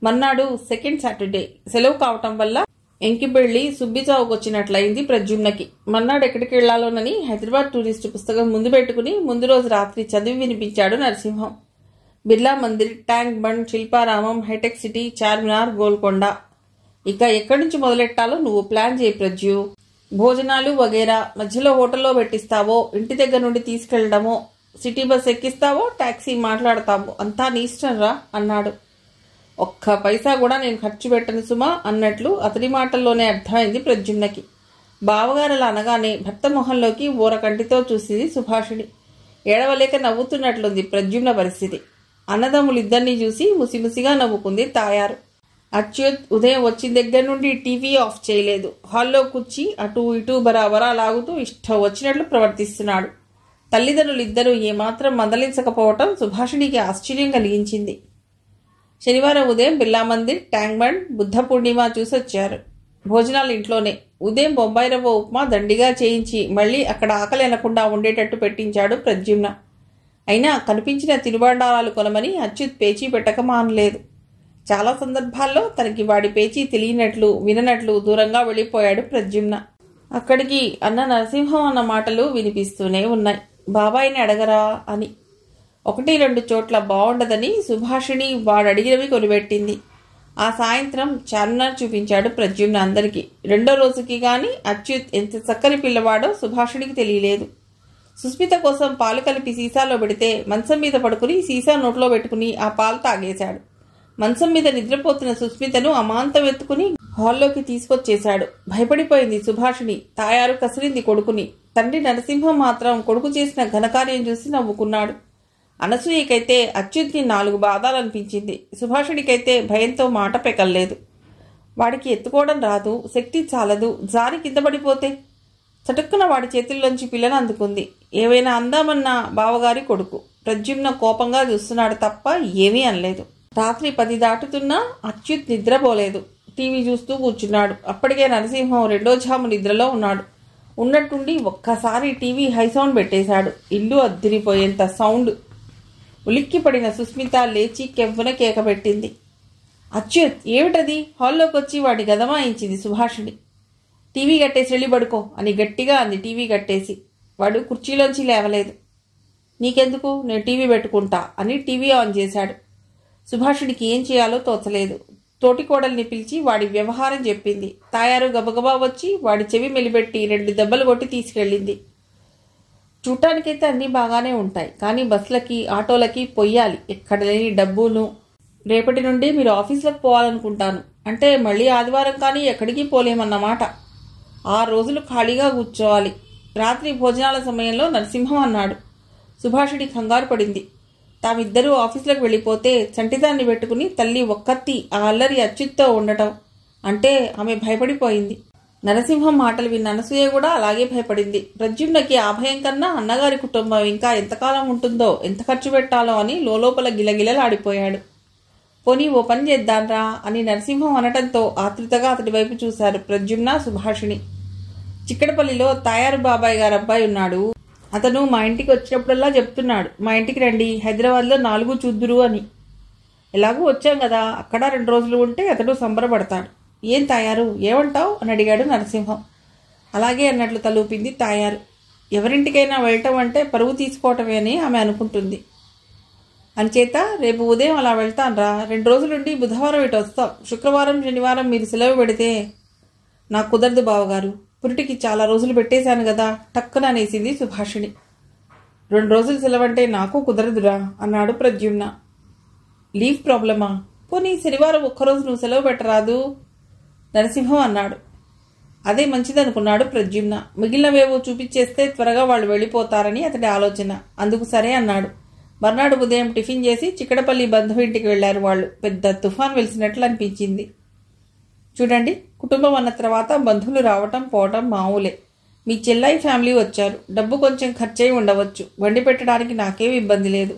మన్నాడు 2nd సాటర్డే సెలవు కావటం వల్ల ఎంకిబెళ్లి సుబ్బిచావుకొచ్చినట్లయింది ప్రద్యుమ్నకి. మన్నాడు ఎక్కడికి వెళ్లాలోనని హైదరాబాద్ టూరిస్టు పుస్తకం ముందు పెట్టుకుని ముందు రోజు రాత్రి చదివి వినిపించాడు నరసింహం. Birla Mandir, Tank Bund, Shilparamam, hitech city, Charminar, Golconda. ఇక ఎక్కడి నుంచి మొదలెట్టాలో నువ్వు ప్లాన్ చేయి ప్రజ్యు. భోజనాలు వగేరా మధ్యలో హోటల్లో పెట్టిస్తావో, ఇంటి దగ్గర నుండి తీసుకెళ్లడమో, సిటీ బస్ ఎక్కిస్తావో, టాక్సీ మాట్లాడతావో అంతా నీ ఇష్టం రా అన్నాడు. ఒక్క పైసా కూడా నేను ఖర్చు పెట్టను సుమా అన్నట్లు అతడి మాటల్లోనే అర్థమైంది ప్రద్యుమ్నకి. బావగారలా అనగానే భర్త మొహంలోకి ఊరకంటితో చూసింది సుభాషిణి. ఏడవలేక నవ్వుతున్నట్లుంది ప్రద్యుమ్న పరిస్థితి. అన్నదమ్ములిద్దరినీ చూసి ముసిముసిగా నవ్వుకుంది తాయారు. అచ్యుత్ ఉదయం వచ్చిన దగ్గర నుండి టీవీ ఆఫ్ చేయలేదు. హాల్లో కూర్చి అటూ ఇటూ బరాబరా లాగుతూ ఇష్టం వచ్చినట్లు ప్రవర్తిస్తున్నాడు. తల్లిదండ్రులిద్దరూ ఏమాత్రం మందలించకపోవటం సుభాషిణికి ఆశ్చర్యం కలిగించింది. శనివారం ఉదయం బిర్లా మందిర్, ట్యాంక్ బండ్, బుద్ధ పూర్ణిమ చూసొచ్చారు. భోజనాలు ఇంట్లోనే. ఉదయం బొంబాయి రవ్వ ఉప్మా దండిగా చేయించి మళ్లీ అక్కడ ఆకలి అనకుండా ఉండేటట్టు పెట్టించాడు ప్రద్యుమ్న. అయినా కనిపించిన తినుబండారాలు కొనమని అచ్యుత్ పేచీ పెట్టక మానలేదు. చాలా సందర్భాల్లో తనకి వాడి పేచీ తెలియనట్లు, విననట్లు దూరంగా వెళ్ళిపోయాడు ప్రద్యుమ్న. అక్కడికి అన్న నరసింహం అన్న మాటలు వినిపిస్తూనే ఉన్నాయి. బాబాయిని అడగరా అని. 1-2 చోట్ల బాగుండదని సుభాషిణి వాడడిగినవి కొనిపెట్టింది. ఆ సాయంత్రం చార్మినార్ చూపించాడు ప్రద్యుమ్న అందరికీ. 2వ రోజుకి గాని అచ్యుత్ ఎంత చక్కని పిల్లవాడో సుభాషిణికి తెలియలేదు. సుస్మిత కోసం పాలు కలిపి సీసాలో పెడితే మంచం మీద పడుకుని సీసా నోట్లో పెట్టుకుని ఆ పాలు తాగేశాడు. మంచం మీద నిద్రపోతున్న సుస్మితను అమాంతం ఎత్తుకుని హాల్లోకి తీసుకొచ్చేశాడు. భయపడిపోయింది సుభాషిణి. తాయారు కసిరింది కొడుకుని. తండ్రి నరసింహం మాత్రం కొడుకు చేసిన ఘనకార్యం చూసి నవ్వుకున్నాడు. అనసూయకైతే అచ్యుత్ని 4 బాధాలనిపించింది. సుభాషిణికైతే భయంతో మాట పెకల్లేదు. వాడికి ఎత్తుకోవడం రాదు, శక్తి చాలదు, జారి కింద పడిపోతే. చటుక్కున వాడి చేతుల్లోంచి పిల్లను అందుకుంది. ఏవైనా అందామన్న బావగారి కొడుకు. ప్రద్యుమ్న కోపంగా చూస్తున్నాడు తప్ప ఏమీ అనలేదు. రాత్రి 10 దాటుతున్నా అచ్యుత్ నిద్రపోలేదు. టీవీ చూస్తూ కూర్చున్నాడు. అప్పటికే నరసింహం 2వ జాము నిద్రలో ఉన్నాడు. ఉన్నట్టుండి ఒక్కసారి టీవీ హై సౌండ్ పెట్టేశాడు. ఇల్లు అద్దిరిపోయేంత సౌండ్. ఉలిక్కిపడిన సుస్మిత లేచి కెవ్వున కేక పెట్టింది. అచ్యుత్, ఏమిటది? హాల్లోకి వచ్చి వాడి గదమాయించింది సుభాషిణి. టీవీ కట్టేసి వెళ్ళి పడుకో అని గట్టిగా అంది టీవీ కట్టేసి. వాడు కుర్చీలోంచి లేవలేదు. నీకెందుకు, నేను టీవీ పెట్టుకుంటా అని టీవీ ఆన్ చేశాడు. సుభాషిణికి ఏం చేయాలో తోచలేదు. తోటికోడల్ని పిలిచి వాడి వ్యవహారం చెప్పింది. తాయారు గబగబా వచ్చి వాడి చెవి మెలిపెట్టి 2 దెబ్బలు కొట్టి తీసుకెళ్ళింది. చూడటానికైతే అన్నీ బాగానే ఉంటాయి, కానీ బస్సులకి, ఆటోలకి పొయ్యాలి. ఎక్కడ లేని డబ్బును. రేపటి నుండి మీరు ఆఫీసులకు పోవాలనుకుంటాను అంటే మళ్ళీ ఆదివారం కానీ ఎక్కడికి పోలేమన్నమాట. 6 రోజులు ఖాళీగా కూర్చోవాలి. రాత్రి భోజనాల సమయంలో నరసింహం అన్నాడు. సుభాషిణి కంగారు పడింది. తామిద్దరూ ఆఫీసులకు వెళ్ళిపోతే చంటిదాన్ని పెట్టుకుని తల్లి ఒక్కత్తి ఆ అల్లరి అచ్యుత్తో ఉండటం అంటే ఆమె భయపడిపోయింది. నరసింహం మాటలు విన్న అనసూయ కూడా అలాగే భయపడింది. ప్రద్యుమ్నకి ఆ భయం కన్నా అన్నగారి కుటుంబం ఇంకా ఎంతకాలం ఉంటుందో, ఎంత ఖర్చు పెట్టాలో అని లోపల గిలగిలలాడిపోయాడు. పోనీ ఓ పని చేద్దాన్రా అని నరసింహం అనటంతో ఆతృతగా అతడి వైపు చూశారు ప్రద్యుమ్న, సుభాషిణి. చిక్కడపల్లిలో తాయారు బాబాయ్ గారు అబ్బాయి ఉన్నాడు. అతను మా ఇంటికి వచ్చినప్పుడల్లా చెప్తున్నాడు, మా ఇంటికి రండి, హైదరాబాద్లో 4 చూద్దురు అని. ఎలాగూ వచ్చాం కదా, అక్కడ 2 రోజులు ఉంటే అతడు సంబరపడతాడు. ఏం తాయారు, ఏమంటావు అని అడిగాడు నరసింహం. అలాగే అన్నట్లు తలూపింది తాయారు. ఎవరింటికైనా వెళ్ళటం అంటే పరువు తీసుకోవటమే అని ఆమె అనుకుంటుంది. అంచేత రేపు ఉదయం అలా వెళ్తాన్రా. 2 రోజులుండి బుధవారం ఇటు వస్తాం. శుక్రవారం శనివారం మీరు సెలవు పెడితే. నాకు కుదరదు బావగారు, పురిటికి చాలా రోజులు పెట్టేశాను కదా టక్కున అనేసింది సుభాషిణి. 2 రోజులు సెలవంటే నాకు కుదరదురా అన్నాడు ప్రద్యుమ్న. లీవ్ ప్రాబ్లమా? పోనీ శనివారం ఒక్కరోజు నువ్వు సెలవు పెట్టరాదు నరసింహం అన్నాడు. అదే మంచిదనుకున్నాడు ప్రద్యుమ్న. మిగిలినవేవో చూపించేస్తే త్వరగా వాళ్ళు వెళ్ళిపోతారని అతడి ఆలోచన. అందుకు సరే అన్నాడు. మర్నాడు ఉదయం టిఫిన్ చేసి చిక్కడపల్లి బంధువు ఇంటికి వెళ్లారు వాళ్ళు. పెద్ద తుఫాన్ వెలిసినట్లు అనిపించింది. చూడండి, కుటుంబం అన్న తర్వాత బంధువులు రావటం పోవటం మామూలే. మీ చెల్లాయి ఫ్యామిలీ వచ్చారు. డబ్బు కొంచెం ఖర్చయి ఉండవచ్చు. వండి పెట్టడానికి నాకేం ఇబ్బంది లేదు.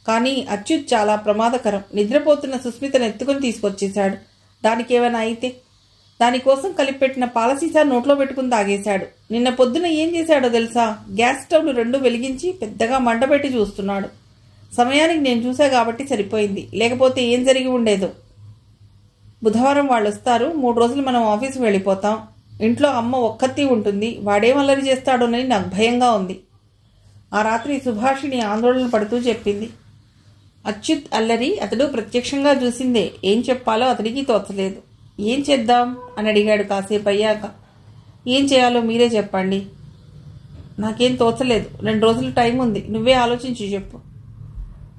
కానీ అచ్యుత్ చాలా ప్రమాదకరం. నిద్రపోతున్న సుస్మితను ఎత్తుకుని తీసుకొచ్చేశాడు. దానికేమైనా అయితే దానికోసం కలిపెట్టిన పాలసీసా నోట్లో పెట్టుకుని తాగేశాడు. నిన్న పొద్దున ఏం చేశాడో తెలుసా? గ్యాస్ స్టవ్లు 2 వెలిగించి పెద్దగా మంటపెట్టి చూస్తున్నాడు. సమయానికి నేను చూసా కాబట్టి సరిపోయింది, లేకపోతే ఏం జరిగి ఉండేదో. బుధవారం వాళ్ళు వస్తారు. 3 రోజులు మనం ఆఫీస్కి వెళ్ళిపోతాం. ఇంట్లో అమ్మ ఒక్కతి ఉంటుంది. వాడేం అల్లరి చేస్తాడోనని నాకు భయంగా ఉంది. ఆ రాత్రి సుభాషిణి ఆందోళన పడుతూ చెప్పింది. అచ్యుత్ అల్లరి అతడు ప్రత్యక్షంగా చూసిందే. ఏం చెప్పాలో అతడికి తోచలేదు. ఏం చేద్దాం అని అడిగాడు కాసేపు అయ్యాక. ఏం చేయాలో మీరే చెప్పండి. నాకేం తోచలేదు. 2 రోజులు టైం ఉంది. నువ్వే ఆలోచించి చెప్పు.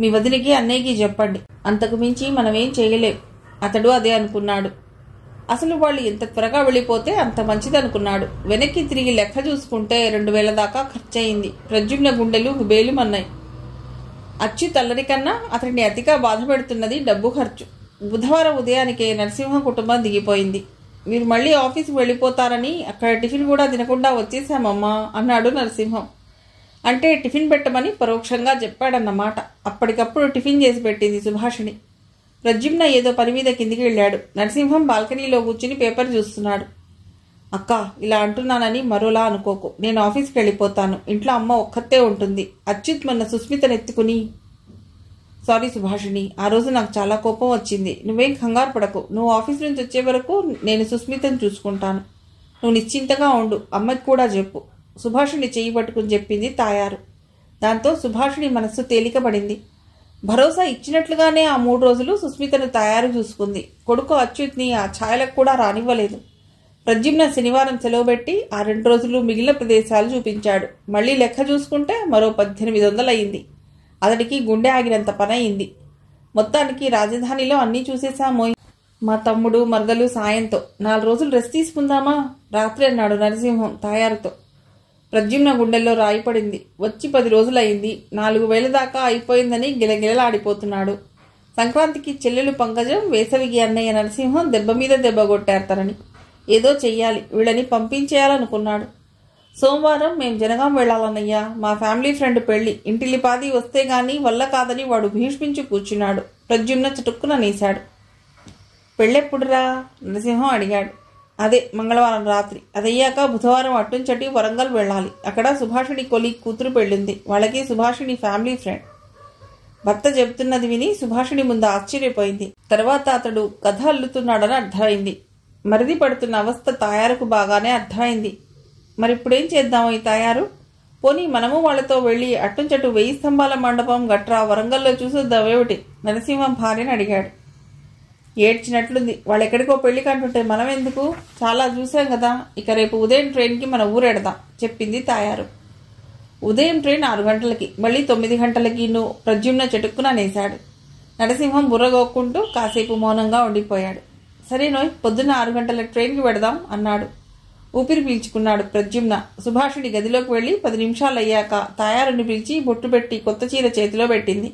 మీ వదినికి అన్నయ్యకి చెప్పండి. అంతకు మించి మనమేం చేయలేం. అతడు అదే అనుకున్నాడు. అసలు వాళ్ళు ఎంత త్వరగా వెళ్ళిపోతే అంత మంచిదనుకున్నాడు. వెనక్కి తిరిగి లెక్క చూసుకుంటే 2000 దాకా ఖర్చయింది. ప్రద్యుమ్న గుండెలు గుబేలుమన్నాయి. అచ్యుత్ అల్లరి కన్నా అతడిని అతిగా బాధ పెడుతున్నది డబ్బు ఖర్చు. బుధవారం ఉదయానికే నరసింహం కుటుంబం దిగిపోయింది. మీరు మళ్ళీ ఆఫీస్కి వెళ్ళిపోతారని అక్కడ టిఫిన్ కూడా తినకుండా వచ్చేసామమ్మా అన్నాడు నరసింహం. అంటే టిఫిన్ పెట్టమని పరోక్షంగా చెప్పాడన్నమాట. అప్పటికప్పుడు టిఫిన్ చేసి పెట్టింది సుభాషిణి. ప్రద్యుమ్న ఏదో పని మీద కిందికి వెళ్ళాడు. నరసింహం బాల్కనీలో కూర్చుని పేపర్ చూస్తున్నాడు. అక్క, ఇలా అంటున్నానని మరోలా అనుకోకు. నేను ఆఫీస్కి వెళ్ళిపోతాను. ఇంట్లో అమ్మ ఒక్కతే ఉంటుంది. అచ్యుత్ మొన్న సుస్మితను ఎత్తుకుని. సారీ సుభాషిణి, ఆ రోజు నాకు చాలా కోపం వచ్చింది. నువ్వేం కంగారు పడకు. నువ్వు ఆఫీస్ నుంచి వచ్చే వరకు నేను సుస్మితను చూసుకుంటాను. నువ్వు నిశ్చింతగా ఉండు. అమ్మకి కూడా చెప్పు. సుభాషిణి చెయ్యి పట్టుకుని చెప్పింది తాయారు. దాంతో సుభాషిణి మనస్సు తేలికపడింది. భరోసా ఇచ్చినట్లుగానే ఆ 3 రోజులు సుస్మితను తాయారు చూసుకుంది. కొడుకు అచ్యుత్ని ఆ ఛాయలకు కూడా రానివ్వలేదు. ప్రద్యుమ్న శనివారం సెలవు పెట్టి ఆ 2 రోజులు మిగిలిన ప్రదేశాలు చూపించాడు. మళ్లీ లెక్క చూసుకుంటే మరో 1800 అయింది. అతడికి గుండె ఆగినంత పని అయింది. మొత్తానికి రాజధానిలో అన్నీ చూసేశామోయ్. మా తమ్ముడు మరదలు సాయంతో 4 రోజులు రెస్ట్ తీసుకుందామా రాత్రి అన్నాడు నరసింహం తాయారుతో. ప్రద్యుమ్న గుండెల్లో రాయిపడింది. వచ్చి 10 రోజులయ్యింది. 4000 దాకా అయిపోయిందని గిలగిలలాడిపోతున్నాడు. సంక్రాంతికి చెల్లెలు పంకజం, వేసవికి అన్నయ్య నరసింహం దెబ్బ మీద దెబ్బ కొట్టేస్తారని. ఏదో చెయ్యాలి, వీళ్ళని పంపించేయాలనుకున్నాడు. సోమవారం మేం జనగాం వెళ్లాలన్నయ్యా. మా ఫ్యామిలీ ఫ్రెండ్ పెళ్లి. ఇంటిల్లిపాది వస్తే గాని వల్ల కాదని వాడు భీష్మించి కూర్చున్నాడు. ప్రద్యుమ్న చటుక్కున నేశాడు. పెళ్ళెప్పుడురా నరసింహం అడిగాడు. అదే మంగళవారం రాత్రి. అదయ్యాక బుధవారం అట్నుంచటి వరంగల్ వెళ్ళాలి. అక్కడ సుభాషిణి కొలి కూతురు పెళ్ళింది. వాళ్ళకి సుభాషిణి ఫ్యామిలీ ఫ్రెండ్. భర్త చెబుతున్నది విని సుభాషిణి ముందు ఆశ్చర్యపోయింది. తర్వాత అతడు కథ అల్లుతున్నాడని అర్థమైంది. మరిది పడుతున్న అవస్థ తాయారుకు బాగానే అర్థమైంది. మరిప్పుడేం చేద్దామో ఈ తాయారు? పోనీ మనము వాళ్లతో వెళ్ళి అట్నుంచటు 1000 స్తంభాల మండపం గట్రా వరంగల్లో చూసొద్దామేమిటి? నరసింహం భార్యని అడిగాడు. ఏడ్చినట్లుంది. వాళ్ళెక్కడికో పెళ్లి కంటుంటే మనం ఎందుకు? చాలా చూసాం కదా. ఇక రేపు ఉదయం ట్రైన్కి మన ఊరెడదాం చెప్పింది తాయారు. ఉదయం ట్రైన్ 6 గంటలకి, మళ్ళీ 9 గంటలకి ప్రద్యుమ్న చటుక్కున నేశాడు. నరసింహం బుర్రగోక్కుంటూ కాసేపు మౌనంగా ఉండిపోయాడు. సరేనోయ్, పొద్దున్న 6 గంటల ట్రైన్కి పెడదాం అన్నాడు. ఊపిరి పీల్చుకున్నాడు ప్రద్యుమ్న. సుభాషిణి గదిలోకి వెళ్ళి 10 నిమిషాలు అయ్యాక తాయారుని పిలిచి బొట్టు పెట్టి కొత్త చీర చేతిలో పెట్టింది.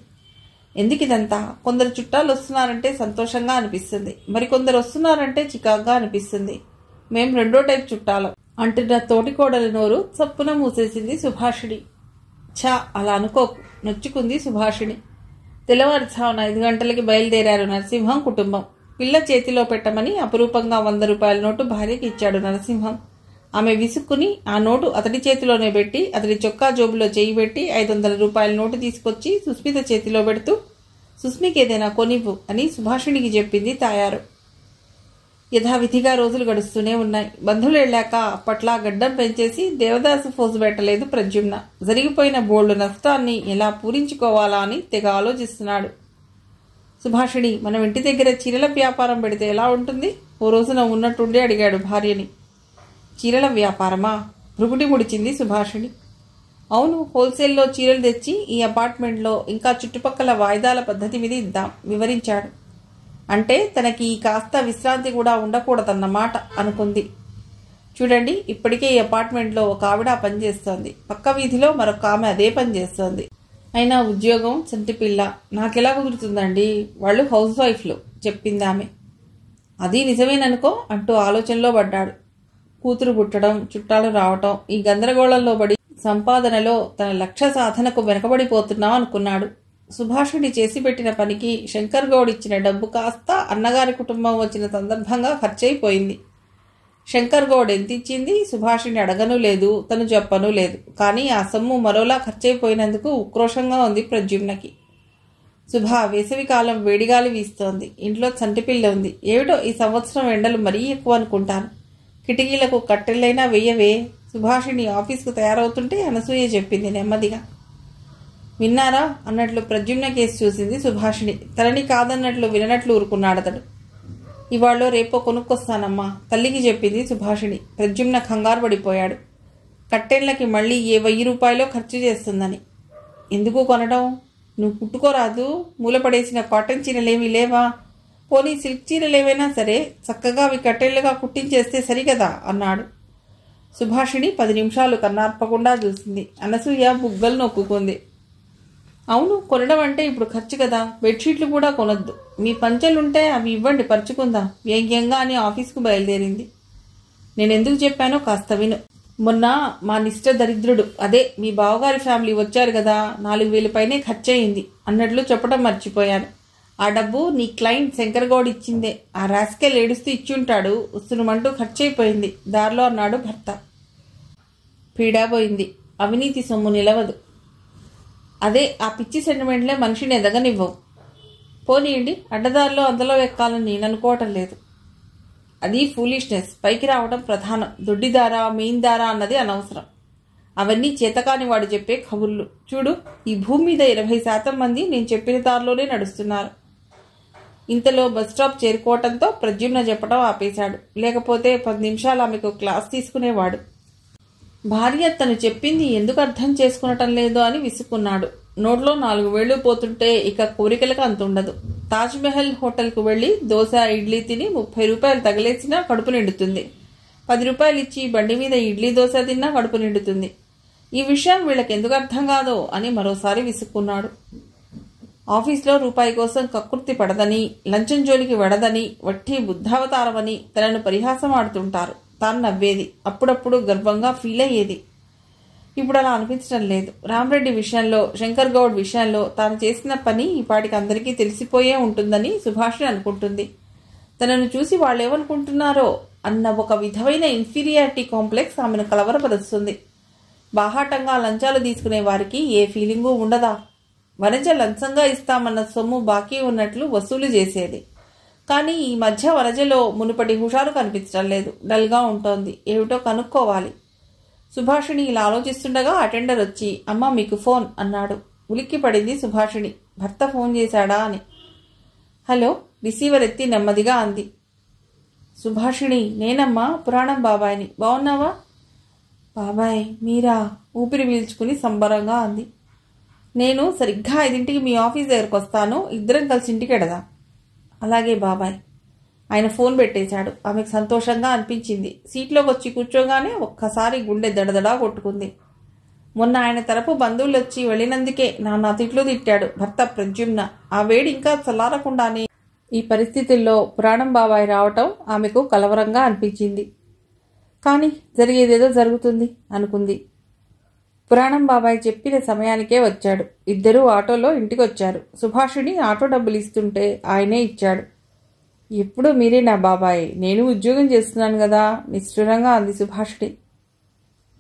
ఎందుకిదంతా? కొందరు చుట్టాలు వస్తున్నారంటే సంతోషంగా అనిపిస్తుంది. మరికొందరు వస్తున్నారంటే చికాగ్గా అనిపిస్తుంది. మేం 2వ టైప్ చుట్టాలం అంటున్న తోటికోడలి నోరు చప్పున మూసేసింది సుభాషిణి. ఛా, అలా అనుకోకు నొచ్చుకుంది సుభాషిణి. తెల్లవారుజామున 5 గంటలకి బయలుదేరారు నరసింహం కుటుంబం. పిల్ల చేతిలో పెట్టమని అపురూపంగా 100 రూపాయల నోటు భార్యకి ఇచ్చాడు నరసింహం. ఆమె విసుక్కుని ఆ నోటు అతడి చేతిలోనే పెట్టి అతడి చొక్కా జోబులో చేయి పెట్టి 500 రూపాయల నోటు తీసుకొచ్చి సుస్మిత చేతిలో పెడుతూ, సుస్మికి ఏదైనా కొనివ్వు అని సుభాషిణికి చెప్పింది తాయారు. యథావిధిగా రోజులు గడుస్తూనే ఉన్నాయి. బంధువులు వెళ్ళాక అప్పట్లా గడ్డం పెంచేసి దేవదాసు ఫోజు పెట్టలేదు ప్రద్యుమ్న. జరిగిపోయిన బోల్డు నష్టాన్ని ఎలా పూరించుకోవాలా అని తెగ ఆలోచిస్తున్నాడు. సుభాషిణి, మనం ఇంటి దగ్గర చీరల వ్యాపారం పెడితే ఎలా ఉంటుంది? ఓ రోజున ఉన్నట్టుండి అడిగాడు భార్యని. చీరల వ్యాపారమా? భృగుటి ముడిచింది సుభాషిణి. అవును, హోల్సేల్లో చీరలు తెచ్చి ఈ అపార్ట్మెంట్లో ఇంకా చుట్టుపక్కల వాయిదాల పద్ధతి మీద ఇద్దాం వివరించాడు. అంటే తనకి కాస్త విశ్రాంతి కూడా ఉండకూడదన్నమాట అనుకుంది. చూడండి, ఇప్పటికే ఈ అపార్ట్మెంట్లో ఒక ఆవిడ పనిచేస్తోంది, పక్క వీధిలో మరొక ఆమె అదే పని చేస్తోంది. అయినా ఉద్యోగం చంటిపిల్ల నాకెలా కుదురుతుందండి? వాళ్ళు హౌస్ వైఫ్లు చెప్పింది ఆమె. అది నిజమేననుకో అంటూ ఆలోచనలో పడ్డాడు. కూతురు పుట్టడం, చుట్టాలు రావటం, ఈ గందరగోళంలో పడి సంపాదనలో తన లక్ష్య సాధనకు వెనకబడిపోతున్నాం అనుకున్నాడు. సుభాషిణి చేసి పెట్టిన పనికి శంకర్ గౌడ్ ఇచ్చిన డబ్బు కాస్త అన్నగారి కుటుంబం వచ్చిన సందర్భంగా ఖర్చయిపోయింది. శంకర్ గౌడ్ ఎంత ఇచ్చింది సుభాషిణి అడగనూ లేదు, తను చెప్పనూ లేదు. కానీ ఆ సొమ్ము మరోలా ఖర్చయిపోయినందుకు ఉక్రోషంగా ఉంది ప్రద్యుమ్నకి. సుభా, వేసవికాలం వేడిగాలి వీస్తోంది, ఇంట్లో చంటిపిల్ల ఉంది. ఏమిటో ఈ సంవత్సరం ఎండలు మరీ ఎక్కువ అనుకుంటాను. కిటికీలకు కట్టెలైనా వెయ్యవే. సుభాషిణి ఆఫీస్కు తయారవుతుంటే అనసూయ చెప్పింది నెమ్మదిగా. విన్నారా అన్నట్లు ప్రద్యుమ్న కేసు చూసింది సుభాషిణి. తనని కాదన్నట్లు విననట్లు ఊరుకున్నాడతడు. ఇవాళ్ళో రేపో కొనుక్కొస్తానమ్మా తల్లికి చెప్పింది సుభాషిణి. ప్రద్యుమ్న కంగారు పడిపోయాడు. కట్టెళ్ళకి మళ్ళీ ఏ 1000 రూపాయలో ఖర్చు చేస్తుందని. ఎందుకు కొనడం? నువ్వు కుట్టుకోరాదు? మూలపడేసిన కాటన్ చీరలేమీ లేవా? పోనీ సిల్క్ చీరలేవైనా సరే చక్కగా అవి కట్టెళ్ళుగా కుట్టించేస్తే సరిగదా అన్నాడు. సుభాషిణి 10 నిమిషాలు కన్నార్పకుండా చూసింది. అనసూయ బుగ్గలు నొక్కుకుంది. అవును, కొనడం అంటే ఇప్పుడు ఖర్చు కదా. బెడ్షీట్లు కూడా కొనొద్దు. మీ పంచెలుంటే అవి ఇవ్వండి, పరుచుకుందాం వ్యంగ్యంగా అని ఆఫీస్కు బయలుదేరింది. నేనెందుకు చెప్పానో కాస్త విను. మొన్న మా నిష్ట దరిద్రుడు, అదే మీ బావగారి ఫ్యామిలీ వచ్చారు కదా, 4000 పైనే ఖర్చయింది అన్నట్లు చెప్పడం మర్చిపోయాను. ఆ డబ్బు నీ క్లయింట్ శంకర్ గౌడ్ ఇచ్చిందే. ఆ రాస్కెల్ ఏడుస్తూ ఇచ్చుంటాడు. ఉస్తునమంటూ ఖర్చయిపోయింది దారిలో అన్నాడు భర్త. పీడాపోయింది. అవినీతి సొమ్ము నిలవదు. అదే ఆ పిచ్చి సెంటిమెంట్లే మనిషిని ఎదగనివ్వవు. పోనీయండి, అడ్డదారిలో అందులో ఎక్కాలని నేను అనుకోవటం లేదు. అది ఫూలిష్నెస్. పైకి రావడం ప్రధానం. దొడ్డిదారా మెయిన్దారా అన్నది అనవసరం. అవన్నీ చేతకాని వాడు చెప్పే కబుర్లు. చూడు, ఈ భూమి మీద 20% మంది నేను చెప్పిన దారిలోనే నడుస్తున్నారు. ఇంతలో బస్ స్టాప్ చేరుకోవటంతో ప్రద్యుమ్న చెప్పడం ఆపేశాడు. లేకపోతే 10 నిమిషాలు ఆమెకు క్లాస్ తీసుకునేవాడు. భార్య తను చెప్పింది ఎందుకు అర్థం చేసుకునటం లేదో అని విసుక్కున్నాడు. నోట్లో 4 వేళ్లు పోతుంటే ఇక కోరికలకు అంతుండదు. తాజ్మహల్ హోటల్కు వెళ్లి దోశ ఇడ్లీ తిని 30 రూపాయలు తగిలేసినా కడుపు నిండుతుంది. 10 రూపాయలు ఇచ్చి బండి మీద ఇడ్లీ దోశ తిన్నా కడుపు నిండుతుంది. ఈ విషయం వీళ్ళకి ఎందుకు అర్థం కాదో అని మరోసారి విసుక్కున్నాడు. ఆఫీస్లో రూపాయి కోసం కక్కుర్తి పడదని, లంచం జోలికి వెడదని, వట్టి బుద్ధావతారమని తనను పరిహాసం ఆడుతుంటారు. తాను నవ్వేది. అప్పుడప్పుడు గర్వంగా ఫీల్ అయ్యేది. ఇప్పుడు అలా అనిపించడం లేదు. రామరెడ్డి విషయంలో, శంకర్ గౌడ్ విషయంలో తాను చేసిన పని ఈపాటికి అందరికీ తెలిసిపోయే ఉంటుందని సుభాషిణి అనుకుంటుంది. తనను చూసి వాళ్ళేమనుకుంటున్నారో అన్న ఒక విధమైన ఇన్ఫీరియారిటీ కాంప్లెక్స్ ఆమెను కలవరపరుస్తుంది. బాహాటంగా లంచాలు తీసుకునే వారికి ఏ ఫీలింగు ఉండదా? వనజ లంచంగా ఇస్తామన్న సొమ్ము బాకీ ఉన్నట్లు వసూలు చేసేది. కానీ ఈ మధ్య వనజలో మునుపటి హుషారు కనిపించడం లేదు. డల్గా ఉంటోంది. ఏమిటో కనుక్కోవాలి. సుభాషిణి ఇలా ఆలోచిస్తుండగా అటెండర్ వచ్చి, అమ్మ మీకు ఫోన్ అన్నాడు. ఉలిక్కి పడింది సుభాషిణి. భర్త ఫోన్ చేశాడా అని. హలో, రిసీవర్ ఎత్తి నెమ్మదిగా అంది. సుభాషిణి, నేనమ్మా, పురాణం బాబాయిని. బాగున్నావా? బాబాయ్ మీరా? ఊపిరి పీల్చుకుని సంబరంగా అంది. నేను సరిగ్గా 5ంటికి మీ ఆఫీస్ దగ్గరకు వస్తాను. ఇద్దరం కలిసి ఇంటికి వెడదాం. అలాగే బాబాయ్. ఆయన ఫోన్ పెట్టేశాడు. ఆమెకు సంతోషంగా అనిపించింది. సీట్లోకి వచ్చి కూర్చోగానే ఒక్కసారి గుండె దడదడా కొట్టుకుంది. మొన్న ఆయన తరపు బంధువులు వచ్చి వెళ్ళినందుకే నాన్న తిట్లు తిట్టాడు భర్త ప్రద్యుమ్న. ఆ వేడి ఇంకా చల్లారకుండానే ఈ పరిస్థితుల్లో పురాణం బాబాయ్ రావటం ఆమెకు కలవరంగా అనిపించింది. కానీ జరిగేదేదో జరుగుతుంది అనుకుంది. పురాణం బాబాయ్ చెప్పిన సమయానికే వచ్చాడు. ఇద్దరూ ఆటోలో ఇంటికొచ్చారు. సుభాషిణి ఆటో డబ్బులు ఇస్తుంటే ఆయనే ఇచ్చాడు. ఎప్పుడు మీరే నా బాబాయ్, నేను ఉద్యోగం చేస్తున్నాను కదా నిష్ఠురంగా అంది సుభాషిణి.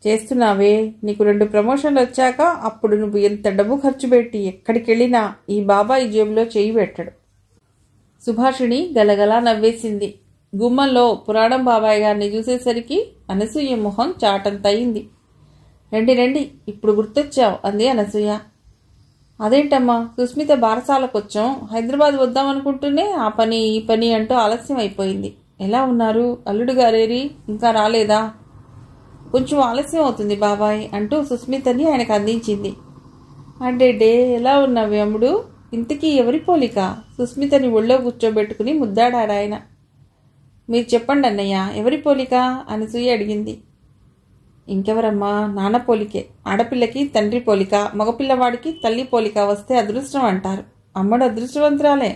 చేస్తున్నావే, నీకు 2 ప్రమోషన్లు వచ్చాక అప్పుడు నువ్వు ఎంత డబ్బు ఖర్చు పెట్టి ఎక్కడికి వెళ్ళినా ఈ బాబాయ్ జేబులో చేయి పెట్టడు. సుభాషిణి గలగలా నవ్వేసింది. గుమ్మంలో పురాణం బాబాయ్ గారిని చూసేసరికి అనసూయ మొహం చాటంతయింది. రండి రండి, ఇప్పుడు గుర్తొచ్చావు అంది అనసూయ. అదేంటమ్మా, సుస్మిత బారసాలకొచ్చాం, హైదరాబాద్ వద్దామనుకుంటూనే ఆ పని ఈ పని అంటూ ఆలస్యం అయిపోయింది. ఎలా ఉన్నారు? అల్లుడు గారేరి ఇంకా రాలేదా? కొంచెం ఆలస్యం అవుతుంది బాబాయ్ అంటూ సుస్మితని ఆయనకు అందించింది. అంటే ఎలా ఉన్నావు అమ్ముడు? ఇంతకీ ఎవరి పోలిక? సుస్మితని ఒళ్ళో కూర్చోబెట్టుకుని ముద్దాడారాయన. మీరు చెప్పండి అన్నయ్య, ఎవరి పోలిక? అనసూయ అడిగింది. ఇంకెవరమ్మా, నాన్న పోలికే. ఆడపిల్లకి తండ్రి పోలిక, మగపిల్లవాడికి తల్లి పోలిక వస్తే అదృష్టం అంటారు. అమ్మడు అదృష్టవంతురాలే.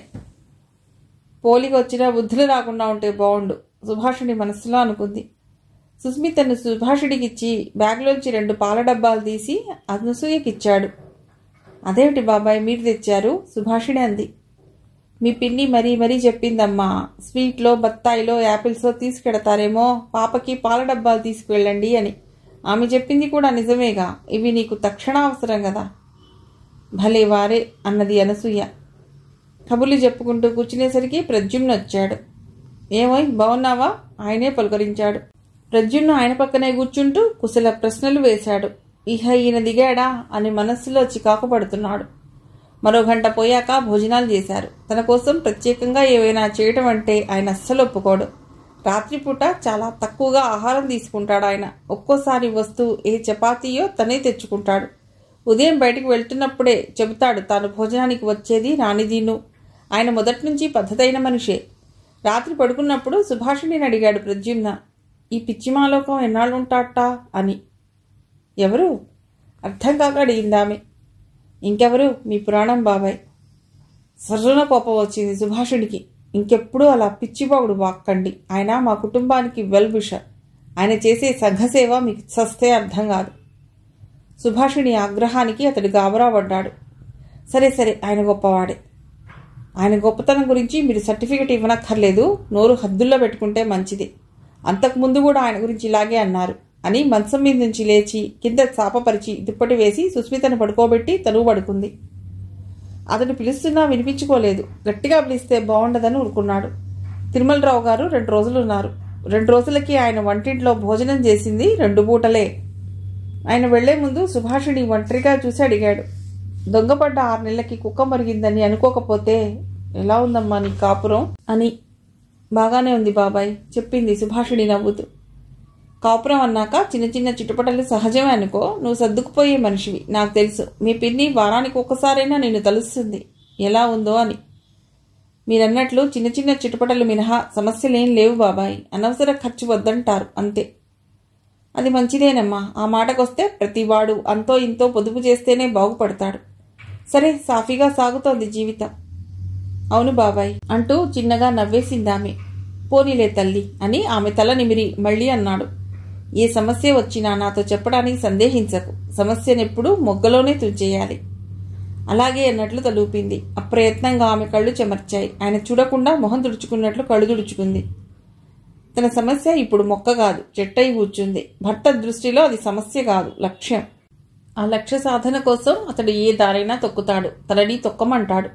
పోలిక వచ్చినా బుద్ధులు రాకుండా ఉంటే బాగుండు, సుభాషిణి మనస్సులో అనుకుంది. సుస్మితను సుభాషుడికిచ్చి బ్యాగ్లోంచి 2 పాల డబ్బాలు తీసి అనసూయకిచ్చాడు. అదేమిటి బాబాయ్ మీరు తెచ్చారు? సుభాషిణి అంది. మీ పిన్ని మరీ చెప్పిందమ్మా, స్వీట్లో బత్తాయిలో యాపిల్స్లో తీసుకెడతారేమో, పాపకి పాల డబ్బాలు తీసుకువెళ్ళండి అని. ఆమె చెప్పింది కూడా నిజమేగా, ఇవి నీకు తక్షణ అవసరం కదా. భలే వారే అన్నది అనసూయ. కబుర్లు చెప్పుకుంటూ కూర్చునేసరికి ప్రద్యుమ్న వచ్చాడు. ఏమోయ్ బాగున్నావా? ఆయనే పలుకరించాడు. ప్రద్యుమ్న ఆయన పక్కనే కూర్చుంటూ కుశల ప్రశ్నలు వేశాడు. ఇహ ఈయన దిగాడా అని మనస్సులో చికాకు పడుతున్నాడు. మరో గంట పోయాక భోజనాలు చేశారు. తన కోసం ప్రత్యేకంగా ఏవైనా చేయటం అంటే ఆయన అస్సలు ఒప్పుకోడు. రాత్రిపూట చాలా తక్కువగా ఆహారం తీసుకుంటాడు ఆయన. ఒక్కోసారి వస్తూ ఏ చపాతీయో తనే తెచ్చుకుంటాడు. ఉదయం బయటకు వెళ్తున్నప్పుడే చెబుతాడు తాను భోజనానికి వచ్చేది రానిదీను. ఆయన మొదటి నుంచి పద్ధతైన మనిషే. రాత్రి పడుకున్నప్పుడు సుభాషిణిని అడిగాడు ప్రద్యుమ్న, ఈ పిచ్చిమాలోకం ఎన్నాళ్ళుంటాటా అని. ఎవరు? అర్థం కాక అడిగిందామె. ఇంకెవరు, మీ పురాణం బాబాయ్. సర్రున కోపం వచ్చింది సుభాషుడికి. ఇంకెప్పుడు అలా పిచ్చిబాగుడు వాక్కండి. ఆయన మా కుటుంబానికి వెల్ విషర్. ఆయన చేసే సంఘసేవ మీకు సస్తే అర్థం కాదు. సుభాషిణి ఆగ్రహానికి అతడు గాబరా పడ్డాడు. సరే ఆయన గొప్పవాడే. ఆయన గొప్పతనం గురించి మీరు సర్టిఫికెట్ ఇవ్వనక్కర్లేదు, నోరు హద్దుల్లో పెట్టుకుంటే మంచిది. అంతకుముందు కూడా ఆయన గురించి ఇలాగే అన్నారు అని మంచం మీద నుంచి లేచి కింద చాపపరిచి దుప్పటి వేసి సుస్మితను పడుకోబెట్టి తను పడుకుంది. అతను పిలుస్తున్నా వినిపించుకోలేదు. గట్టిగా పిలిస్తే బాగుండదని ఊరుకున్నాడు. తిరుమలరావు గారు 2 రోజులున్నారు. 2 రోజులకి ఆయన వంటింట్లో భోజనం చేసింది 2 పూటలే. ఆయన వెళ్లే ముందు సుభాషిణి ఒంటరిగా చూసి అడిగాడు, దొంగపడ్డ 6 నెలలకి కుక్క మరిగిందని అనుకోకపోతే ఎలా ఉందమ్మా నీ కాపురం అని. బాగానే ఉంది బాబాయ్ చెప్పింది సుభాషిణి నవ్వుతూ. కాపురం అన్నాక చిన్న చిట్టుపటలు సహజమే అనుకో, నువ్వు సర్దుకుపోయే మనిషివి నాకు తెలుసు. మీ పిన్ని వారానికి ఒక్కసారైనా నిన్ను తలుస్తుంది ఎలా ఉందో అని. మీరన్నట్లు చిన్న చిట్టుపటలు మినహా సమస్యలేం లేవు బాబాయ్. అనవసర ఖర్చు వద్దంటారు అంతే. అది మంచిదేనమ్మా. ఆ మాటకొస్తే ప్రతివాడు అంతో ఇంతో పొదుపు చేస్తేనే బాగుపడతాడు. సరే సాఫీగా సాగుతోంది జీవితం. అవును బాబాయ్ అంటూ చిన్నగా నవ్వేసిందామె. పోనీలే తల్లి అని ఆమె తల నిమిరి మళ్ళీ అన్నాడు. ఏ సమస్య వచ్చినా నాతో చెప్పడానికి సందేహించకు. సమస్యనెప్పుడు మొగ్గలోనే తుంచేయాలి. అలాగే అన్నట్లు తలూపింది. అప్రయత్నంగా ఆమె కళ్ళు చెమర్చాయి. ఆయన చూడకుండా మొహం తుడుచుకున్నట్లు కళ్ళు తుడుచుకుంది. తన సమస్య ఇప్పుడు మొక్క కాదు, చెట్టై కూర్చుంది. భర్త దృష్టిలో అది సమస్య కాదు, లక్ష్యం. ఆ లక్ష్య సాధన కోసం అతడు ఏ దారైనా తొక్కుతాడు, తనని తొక్కమంటాడు.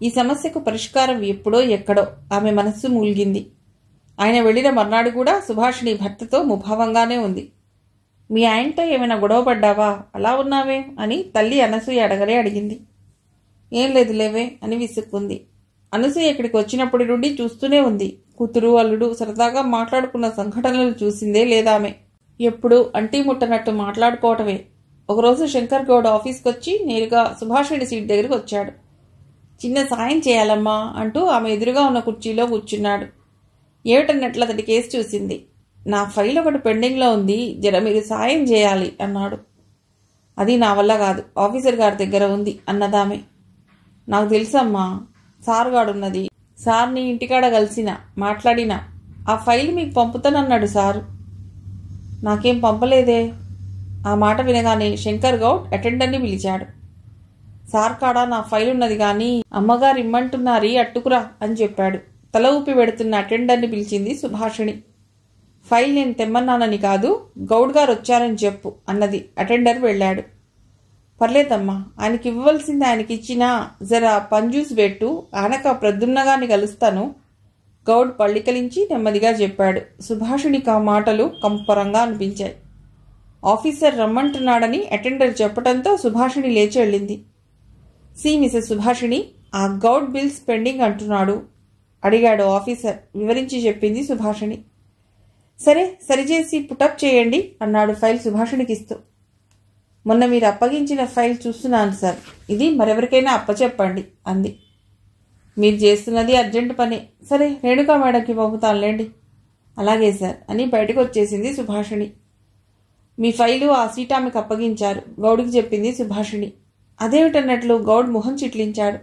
ఈ సమస్యకు పరిష్కారం ఎప్పుడో ఎక్కడో ఆమె మనస్సు మూల్గింది. ఆయన వెళ్లిన మర్నాడు కూడా సుభాషిణి భర్తతో ముభావంగానే ఉంది. మీ ఆయనతో ఏమైనా గొడవ పడ్డావా, అలా ఉన్నావే అని తల్లి అనసూయ అడిగింది. ఏం లేదు లేవే అని విసుక్కుంది. అనసూయ ఇక్కడికి వచ్చినప్పటి నుండి చూస్తూనే ఉంది. కూతురు అల్లుడు సరదాగా మాట్లాడుకున్న సంఘటనలు చూసిందే లేదామె. ఎప్పుడు అంటీ ముట్టనట్టు మాట్లాడుకోవటమే. ఒకరోజు శంకర్ గౌడ్ ఆఫీస్కొచ్చి నేరుగా సుభాషిణి సీట్ దగ్గరికి వచ్చాడు. చిన్న సాయం చేయాలమ్మా అంటూ ఆమె ఎదురుగా ఉన్న కుర్చీలో కూర్చున్నాడు. ఏమిటన్నట్లు అతడి కేసు చూసింది. నా ఫైల్ ఒకటి పెండింగ్లో ఉంది, జర మీరు సాయం చేయాలి అన్నాడు. అది నా వల్ల కాదు, ఆఫీసర్ గారి దగ్గర ఉంది అన్నదామె. నాకు తెలుసమ్మా, సార్ గాడున్నది. సార్ని ఇంటికాడ కలిసినా మాట్లాడినా ఆ ఫైల్ మీకు పంపుతానన్నాడు సారు. నాకేం పంపలేదే. ఆ మాట వినగానే శంకర్ గౌడ్ అటెండర్ని పిలిచాడు. సార్ కాడ నా ఫైల్ ఉన్నది కానీ అమ్మగారు ఇమ్మంటున్నారీ అట్టుకురా అని చెప్పాడు. తల ఊపి పెడుతున్న అటెండర్ని పిలిచింది సుభాషిణి. ఫైల్ నేను తెమ్మన్నానని కాదు, గౌడ్ గారు వచ్చారని చెప్పు అన్నది. అటెండర్ వెళ్ళాడు. పర్లేదమ్మా, ఆయనకి ఇవ్వవలసింది ఆయనకి ఇచ్చినా జర పంజూస్ పెట్టు, ఆనక ప్రద్యుమ్నగాన్ని కలుస్తాను. గౌడ్ పళ్ళికలించి నెమ్మదిగా చెప్పాడు. సుభాషిణికి ఆ మాటలు కంపరంగా అనిపించాయి. ఆఫీసర్ రమ్మంటున్నాడని అటెండర్ చెప్పడంతో సుభాషిణి లేచి వెళ్ళింది. సి మిసెస్ సుభాషిణి, ఆ గౌడ్ బిల్స్ పెండింగ్ అంటున్నాడు అడిగాడు ఆఫీసర్. వివరించి చెప్పింది సుభాషిణి. సరే, సరిచేసి పుటప్ చేయండి అన్నాడు ఫైల్ సుభాషిణికిస్తూ. మొన్న మీరు అప్పగించిన ఫైల్ చూస్తున్నాను సార్, ఇది మరెవరికైనా అప్పచెప్పండి అంది. మీరు చేస్తున్నది అర్జెంటు పని. సరే, రేణుకా మేడంకి పంపుతానులేండి. అలాగే సార్ అని బయటకు వచ్చేసింది సుభాషిణి. మీ ఫైలు ఆ సీటామెకు అప్పగించారు, గౌడ్కి చెప్పింది సుభాషిణి. అదేమిటన్నట్లు గౌడ్ మొహం చిట్లించాడు.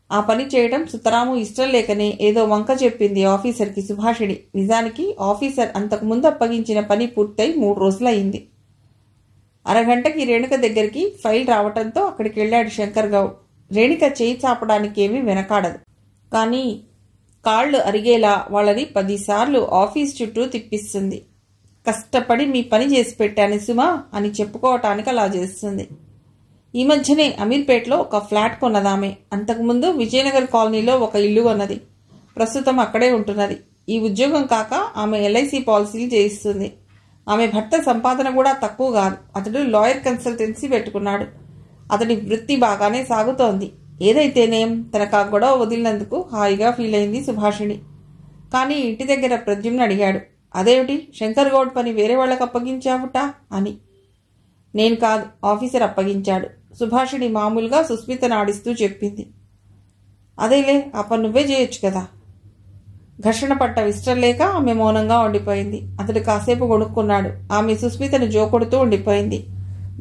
ఆ పని చేయడం సుతరాము ఇష్టం లేకనే ఏదో వంక చెప్పింది ఆఫీసర్కి సుభాషిణి. నిజానికి ఆఫీసర్ అంతకుముందు అప్పగించిన పని పూర్తయి 3 రోజులయ్యింది. అరగంటకి రేణుక దగ్గరికి ఫైల్ రావటంతో అక్కడికి వెళ్ళాడు శంకర్ గౌడ్. రేణుక చేయి చాపడానికి ఏమీ వెనకాడదు. కానీ కాళ్ళు అరిగేలా వాళ్ళని 10 సార్లు ఆఫీస్ చుట్టూ తిప్పిస్తుంది. కష్టపడి మీ పని చేసి పెట్టాను సుమా అని చెప్పుకోవటానికి అలా చేస్తుంది. ఈ మధ్యనే అమీర్పేటలో ఒక ఫ్లాట్ కొన్నదామే. అంతకుముందు విజయనగర్ కాలనీలో ఒక ఇల్లు కొన్నది. ప్రస్తుతం అక్కడే ఉంటున్నది. ఈ ఉద్యోగం కాక ఆమె ఎల్ఐసి పాలసీలు చేయిస్తుంది. ఆమె భర్త సంపాదన కూడా తక్కువ కాదు. అతడు లాయర్ కన్సల్టెన్సీ పెట్టుకున్నాడు. అతడి వృత్తి బాగానే సాగుతోంది. ఏదైతేనేం తనకు ఆ గొడవ వదిలినందుకు హాయిగా ఫీల్ అయింది సుభాషిణి. కానీ ఇంటి దగ్గర ప్రద్యుమ్న అడిగాడు. అదేమిటి, శంకర్ గౌడ్ పని వేరే వాళ్ళకి అప్పగించావుట అని. నేను కాదు, ఆఫీసర్ అప్పగించాడు. సుభాషిణి మామూలుగా సుస్మితను ఆడిస్తూ చెప్పింది. అదేలే, ఆ పని నువ్వే చేయొచ్చు కదా. ఘర్షణ పట్ట ఇష్టం లేక ఆమె మౌనంగా ఉండిపోయింది. అతడు కాసేపు కొనుక్కున్నాడు. ఆమె సుస్మితను జోకొడుతూ ఉండిపోయింది.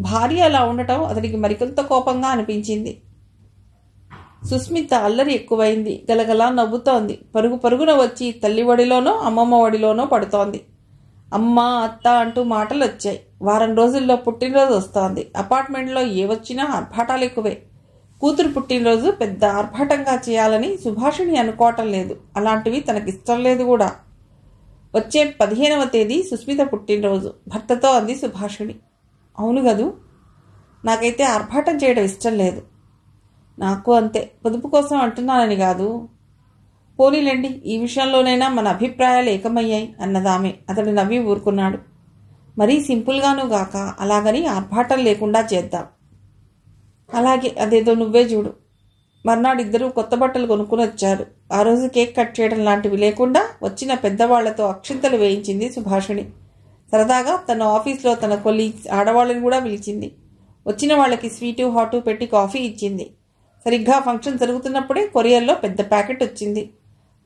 భార్య అలా ఉండటం అతడికి మరికొంత కోపంగా అనిపించింది. సుస్మిత అల్లరి ఎక్కువైంది. గలగలా నవ్వుతోంది. పరుగు పరుగున వచ్చి తల్లి ఒడిలోనో అమ్మమ్మ ఒడిలోనో పడుతోంది. అమ్మ, అత్త అంటూ మాటలు వచ్చాయి. వారం రోజుల్లో పుట్టినరోజు వస్తోంది. అపార్ట్మెంట్లో ఏ వచ్చినా ఆర్భాటాలు ఎక్కువే. కూతురు పుట్టినరోజు పెద్ద ఆర్భాటంగా చేయాలని సుభాషిణి అనుకోవటం లేదు. అలాంటివి తనకిష్టం లేదు కూడా. వచ్చే 15వ తేదీ సుస్మిత పుట్టినరోజు భర్తతో అంది సుభాషిణి. అవును గదు, నాకైతే ఆర్భాటం చేయడం ఇష్టం లేదు. నాకు అంతే, పొదుపు కోసం అంటున్నానని కాదు. పోనీలేండి, ఈ విషయంలోనైనా మన అభిప్రాయాలు ఏకమయ్యాయి అన్నదామె. అతడు నవ్వి ఊరుకున్నాడు. మరీ సింపుల్గానూ గాక అలాగని ఆర్భాటం లేకుండా చేద్దాం. అలాగే, అదేదో నువ్వే చూడు. మర్నాడు ఇద్దరూ కొత్త బట్టలు కొనుక్కుని వచ్చారు. ఆ రోజు కేక్ కట్ చేయడం లాంటివి లేకుండా వచ్చిన పెద్దవాళ్లతో అక్షింతలు వేయించింది సుభాషిణి. సరదాగా తన ఆఫీస్లో తన కొలీగ్స్ ఆడవాళ్ళని కూడా పిలిచింది. వచ్చిన వాళ్ళకి స్వీటు హాటు పెట్టి కాఫీ ఇచ్చింది. సరిగ్గా ఫంక్షన్ జరుగుతున్నప్పుడే కొరియర్లో పెద్ద ప్యాకెట్ వచ్చింది.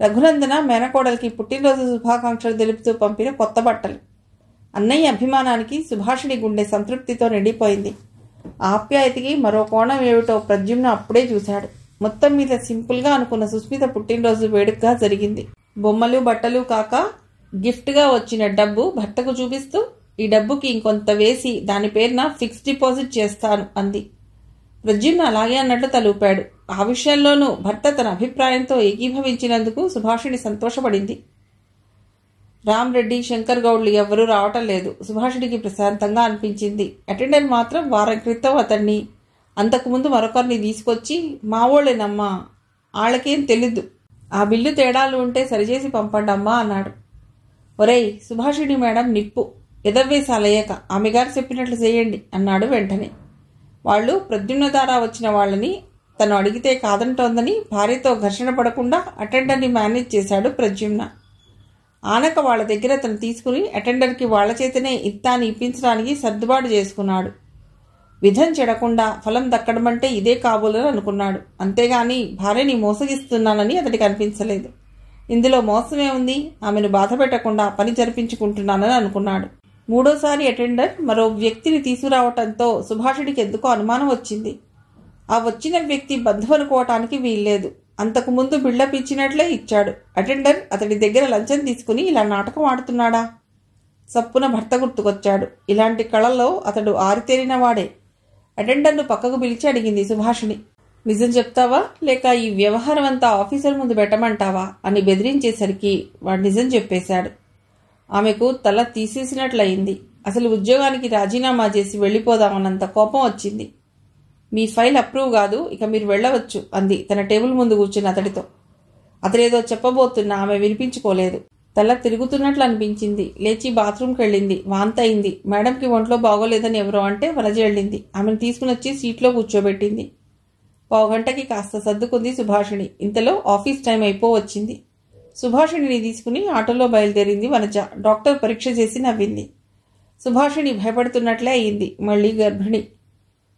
రఘునందన మేనకోడలికి పుట్టినరోజు శుభాకాంక్షలు తెలుపుతూ పంపిన కొత్త బట్టలు. అన్నయ్య అభిమానానికి సుభాషిణి గుండె సంతృప్తితో నిండిపోయింది. ఆప్యాయతకి మరో కోణం ఏమిటో ప్రద్యుమ్న అప్పుడే చూశాడు. మొత్తం మీద సింపుల్గా అనుకున్న సుస్మిత పుట్టినరోజు వేడుకగా జరిగింది. బొమ్మలు బట్టలు కాక గిఫ్ట్గా వచ్చిన డబ్బు భర్తకు చూపిస్తూ, ఈ డబ్బుకి ఇంకొంత వేసి దాని పేరున ఫిక్స్డ్ డిపాజిట్ చేస్తాను అంది. ప్రద్యుమ్న అలాగే అన్నట్లు తలూపాడు. ఆ విషయంలోనూ భర్త తన అభిప్రాయంతో ఏకీభవించినందుకు సుభాషిణి సంతోషపడింది. రామ్రెడ్డి, శంకర్ గౌడ్లు ఎవ్వరూ రావటం లేదు. సుభాషిణికి ప్రశాంతంగా అనిపించింది. అటెండర్ మాత్రం వారం క్రితం అతన్ని, అంతకుముందు మరొకరిని తీసుకొచ్చి, మావోళ్ళేనమ్మా, వాళ్ళకేం తెలీదు, ఆ బిల్లు తేడాలు ఉంటే సరిచేసి పంపండి అమ్మా అన్నాడు. ఒరేయ్, సుభాషిణి మేడం నిప్పు, ఎదవ్వేసాలయ్యాక ఆమెగారు చెప్పినట్లు చేయండి అన్నాడు వెంటనే. వాళ్ళు ప్రద్యుమ్న ద్వారా వచ్చిన వాళ్ళని తను అడిగితే కాదంటోందని భార్యతో ఘర్షణ పడకుండా అటెండర్ని మేనేజ్ చేశాడు ప్రద్యుమ్న. ఆనక వాళ్ళ దగ్గర తను తీసుకుని అటెండర్కి వాళ్ల చేతనే ఇత్తాన్ని ఇప్పించడానికి సర్దుబాటు చేసుకున్నాడు. విధం చెడకుండా ఫలం దక్కడమంటే ఇదే కాబోలని అనుకున్నాడు. అంతేగాని భార్యని మోసగిస్తున్నానని అతడికి అనిపించలేదు. ఇందులో మోసమే ఉంది, ఆమెను బాధ పెట్టకుండా పని జరిపించుకుంటున్నానని అనుకున్నాడు. మూడోసారి అటెండర్ మరో వ్యక్తిని తీసుకురావటంతో సుభాషిణికి ఎందుకో అనుమానం వచ్చింది. ఆ వచ్చిన వ్యక్తి బంధువు అనుకోవటానికి వీల్లేదు. అంతకుముందు బిల్డప్ ఇచ్చినట్లే ఇచ్చాడు. అటెండర్ అతడి దగ్గర లంచం తీసుకుని ఇలా నాటకం ఆడుతున్నాడా? సప్పున భర్త గుర్తుకొచ్చాడు. ఇలాంటి కళల్లో అతడు ఆరితేరిన వాడే. అటెండర్ను పక్కకు పిలిచి అడిగింది సుభాషిణి. నిజం చెప్తావా లేక ఈ వ్యవహారం అంతా ఆఫీసర్ ముందు పెట్టమంటావా అని బెదిరించేసరికి వాడు నిజం చెప్పేశాడు. ఆమెకు తల తీసేసినట్లయింది. అసలు ఉద్యోగానికి రాజీనామా చేసి వెళ్ళిపోదామన్నంత కోపం వచ్చింది. మీ ఫైల్ అప్రూవ్ కాదు, ఇక మీరు వెళ్ళవచ్చు అంది తన టేబుల్ ముందు కూర్చుని అతడితో. అతడేదో చెప్పబోతున్నా ఆమె వినిపించుకోలేదు. తల తిరుగుతున్నట్లు అనిపించింది. లేచి బాత్రూంకి వెళ్ళింది. వాంతయింది. మేడంకి ఒంట్లో బాగోలేదని ఎవరో అంటే వనజ వెళ్ళింది. ఆమెను తీసుకుని వచ్చి సీట్లో కూర్చోబెట్టింది. పావుగంటకి కాస్త సర్దుకుంది సుభాషిణి. ఇంతలో ఆఫీస్ టైం అయిపోవచ్చింది. సుభాషిణిని తీసుకుని ఆటోలో బయలుదేరింది వనజ. డాక్టర్ పరీక్ష చేసి నవ్వింది. సుభాషిణి భయపడుతున్నట్లే అయింది. మళ్ళీ గర్భిణి.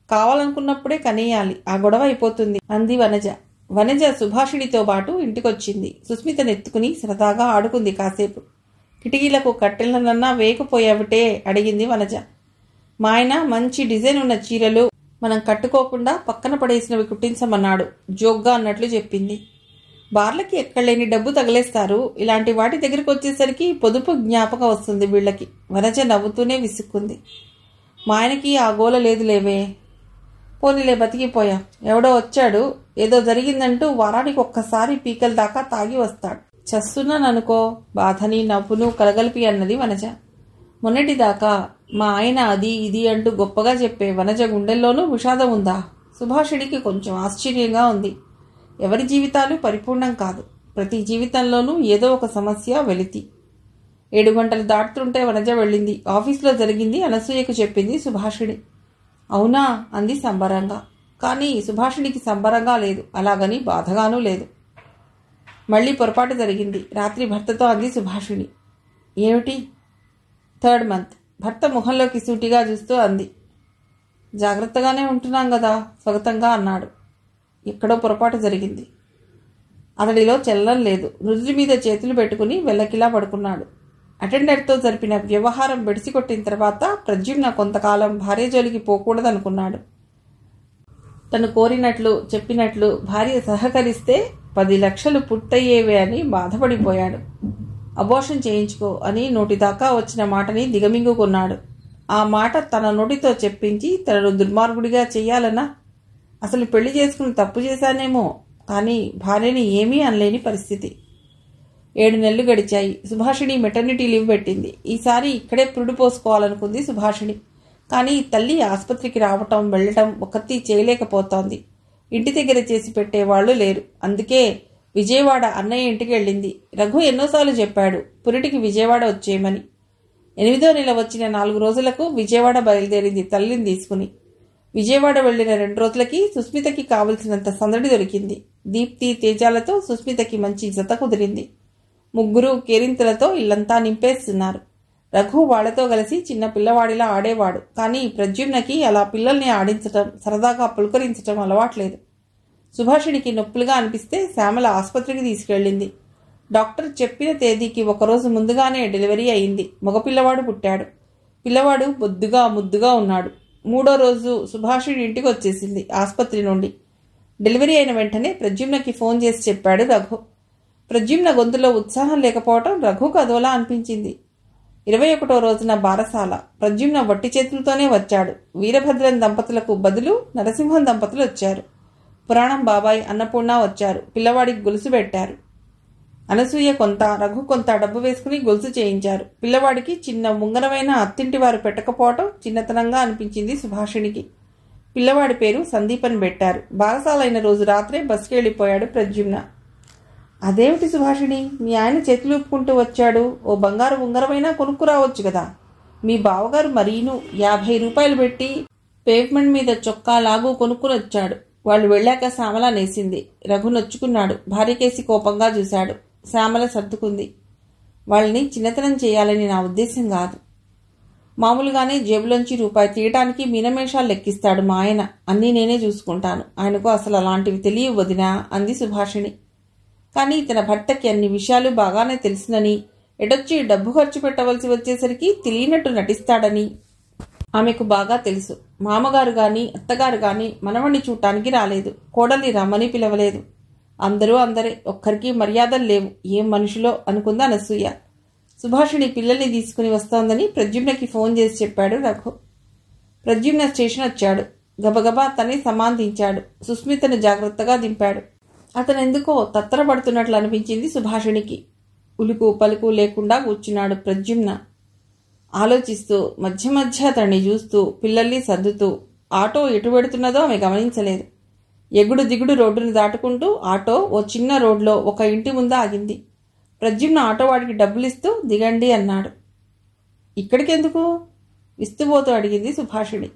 కావాలనుకున్నప్పుడే కనేయాలి, ఆ గొడవ అయిపోతుంది అంది వనజ. వనజ సుభాషిణితో పాటు ఇంటికొచ్చింది. సుస్మితనెత్తుకుని సరదాగా ఆడుకుంది కాసేపు. కిటికీలకు కట్టెలనన్నా వేయకపోయావిటే అడిగింది వనజ. మా ఆయన మంచి డిజైన్ ఉన్న చీరలు మనం కట్టుకోకుండా పక్కన పడేసినవి కుట్టించమన్నాడు జోగ్గా అన్నట్లు చెప్పింది. బార్లకి ఎక్కడలేని డబ్బు తగిలేస్తారు. ఇలాంటి వాటి దగ్గరికి వచ్చేసరికి పొదుపు జ్ఞాపకం వస్తుంది వీళ్ళకి. వనజ నవ్వుతూనే విసుక్కుంది. మా ఆయనకి ఆ గోల లేదు లేవే. పోనీలే, బతికిపోయా. ఎవడో వచ్చాడు, ఏదో జరిగిందంటూ వారానికి ఒక్కసారి పీకల దాకా తాగి వస్తాడు. చస్తున్నాననుకో. బాధని నవ్వును కలగలిపి అన్నది వనజ. మొన్నటిదాకా మా ఆయన అది ఇది అంటూ గొప్పగా చెప్పే వనజ గుండెల్లోనూ విషాదం ఉందా? సుభాషిణికి కొంచెం ఆశ్చర్యంగా ఉంది. ఎవరి జీవితాలు పరిపూర్ణం కాదు. ప్రతి జీవితంలోనూ ఏదో ఒక సమస్య వెలితి. 7 గంటలు దాటుతుంటే వనజ వెళ్ళింది. ఆఫీసులో జరిగింది అనసూయకు చెప్పింది సుభాషిణి. అవునా అంది సంబరంగా. కానీ సుభాషిణికి సంబరంగా లేదు, అలాగని బాధగానూ లేదు. మళ్ళీ పొరపాటు జరిగింది. రాత్రి భర్తతో అంది సుభాషిణి. ఏమిటి? 3rd month. భర్త ముఖంలోకి సూటిగా చూస్తూ అంది. జాగ్రత్తగానే ఉంటున్నాం కదా స్వగతంగా అన్నాడు. ఎక్కడో పొరపాటు జరిగింది. అతడిలో చలనం లేదు. నుదుటి మీద చేతులు పెట్టుకుని వెల్లకిలా పడుకున్నాడు. అటెండర్తో జరిపిన వ్యవహారం బెడిసికొట్టిన తర్వాత ప్రద్యుమ్న కొంతకాలం భార్య జోలికి పోకూడదనుకున్నాడు. తను కోరినట్లు చెప్పినట్లు భార్య సహకరిస్తే 10 లక్షలు పుట్టయ్యేవే అని బాధపడిపోయాడు. అబోర్షన్ చేయించుకో అని నోటిదాకా వచ్చిన మాటని దిగమింగుకున్నాడు. ఆ మాట తన నోటితో చెప్పించి తనను దుర్మార్గుడిగా చెయ్యాలనా? అసలు పెళ్లి చేసుకుని తప్పు చేశానేమో, కానీ భార్యని ఏమీ అనలేని పరిస్థితి. 7 నెలలు గడిచాయి. సుభాషిణి మెటర్నిటీ లీవ్ పెట్టింది. ఈసారి ఇక్కడే పురుడు పోసుకోవాలనుకుంది సుభాషిణి. కానీ తల్లి ఆసుపత్రికి రావటం వెళ్లటం ఒకటి చేయలేకపోతోంది. ఇంటి దగ్గర చేసి పెట్టేవాళ్లు లేరు. అందుకే విజయవాడ అన్నయ్య ఇంటికి వెళ్ళింది. రఘు ఎన్నోసార్లు చెప్పాడు పురిటికి విజయవాడ వచ్చేయమని. 8వ నెల వచ్చిన 4 రోజులకు విజయవాడ బయలుదేరింది తల్లిని తీసుకుని. విజయవాడ వెళ్లిన 2 రోజులకి సుస్మితకి కావలసినంత సందడి దొరికింది. దీప్తి తేజాలతో సుస్మితకి మంచి జత కుదిరింది. ముగ్గురు కేరింతలతో ఇల్లంతా నింపేస్తున్నారు. రఘు వాళ్లతో కలిసి చిన్న పిల్లవాడిలా ఆడేవాడు. కానీ ప్రద్యుమ్నకి అలా పిల్లల్ని ఆడించటం, సరదాగా పులకరించటం అలవాట్లేదు. సుభాషిణికి నొప్పులుగా అనిపిస్తే శ్యామల ఆసుపత్రికి తీసుకెళ్ళింది. డాక్టర్ చెప్పిన తేదీకి 1 రోజు ముందుగానే డెలివరీ అయింది. మగపిల్లవాడు పుట్టాడు. పిల్లవాడు బొద్దుగా ముద్దుగా ఉన్నాడు. 3వ రోజు సుభాషిణి ఇంటికి వచ్చేసింది ఆసుపత్రి నుండి. డెలివరీ అయిన వెంటనే ప్రద్యుమ్నకి ఫోన్ చేసి చెప్పాడు రఘు. ప్రద్యుమ్న గొంతులో ఉత్సాహం లేకపోవటం రఘుకు అదోలా అనిపించింది. 21వ రోజున బారసాల. ప్రద్యుమ్న వట్టి చేతులతోనే వచ్చాడు. వీరభద్రం దంపతులకు బదులు నరసింహం దంపతులు వచ్చారు. పురాణం బాబాయ్, అన్నపూర్ణ వచ్చారు. పిల్లవాడికి గొలుసు పెట్టారు. అనసూయ కొంత, రఘు కొంత డబ్బు వేసుకుని గొలుసు చేయించారు. పిల్లవాడికి చిన్న ఉంగరమైన అత్తింటి వారు పెట్టకపోవటం చిన్నతనంగా అనిపించింది సుభాషిణికి. పిల్లవాడి పేరు సందీప్ అని పెట్టారు. బారసాలైన రోజు రాత్రే బస్కి వెళ్ళిపోయాడు ప్రద్యుమ్న. అదేమిటి సుభాషిణి, మీ ఆయన చేతులు ఊపుకుంటూ వచ్చాడు? ఓ బంగారు ఉంగరమైనా కొనుక్కు రావచ్చు కదా. మీ బావగారు మరీను 50 రూపాయలు పెట్టి పేవ్మెంట్ మీద చొక్కా లాగు కొనుక్కుని వచ్చాడు. వాళ్ళు వెళ్ళాక శ్యామల నేసింది. రఘు నొచ్చుకున్నాడు. భార్యకేసి కోపంగా చూశాడు. శ్యామల సర్దుకుంది. వాళ్ళని చిన్నతనం చేయాలని నా ఉద్దేశం కాదు. మామూలుగానే జేబులోంచి రూపాయి తీయటానికి మీనమేషాలు లెక్కిస్తాడు మా ఆయన. అన్నీ నేనే చూసుకుంటాను. ఆయనకు అసలు అలాంటివి తెలియవు వదినా అంది సుభాషిణి. కానీ తన భర్తకి అన్ని విషయాలు బాగానే తెలుసునని, ఎటొచ్చి డబ్బు ఖర్చు పెట్టవలసి వచ్చేసరికి తెలియనట్టు నటిస్తాడని ఆమెకు బాగా తెలుసు. మామగారు గాని అత్తగారు గాని మనవణ్ణి చూడటానికి రాలేదు. కోడల్ని రమ్మని పిలవలేదు. అందరూ అందరే, ఒక్కరికి మర్యాదలు లేవు. ఏం మనుషులో అనుకుంది అనసూయ. సుభాషిణి పిల్లల్ని తీసుకుని వస్తోందని ప్రద్యుమ్నకి ఫోన్ చేసి చెప్పాడు రఘు. ప్రద్యుమ్న స్టేషన్ వచ్చాడు. గబగబా తనే సమాధించాడు. సుస్మితను జాగ్రత్తగా దింపాడు. అతనెందుకో తత్తరపడుతున్నట్లు అనిపించింది సుభాషిణికి. ఉలుకు పలుకు లేకుండా కూర్చున్నాడు ప్రద్యుమ్న. ఆలోచిస్తూ మధ్య మధ్య అతన్ని చూస్తూ పిల్లల్ని సర్దుతూ. ఆటో ఎటు పెడుతున్నదో ఆమె గమనించలేదు. ఎగుడు దిగుడు రోడ్డును దాటుకుంటూ ఆటో ఓ చిన్న రోడ్లో ఒక ఇంటి ముందు ఆగింది. ప్రద్యుమ్న ఆటోవాడికి డబ్బులిస్తూ దిగండి అన్నాడు. ఇక్కడికెందుకు? విస్తుపోతూ అడిగింది సుభాషిణి.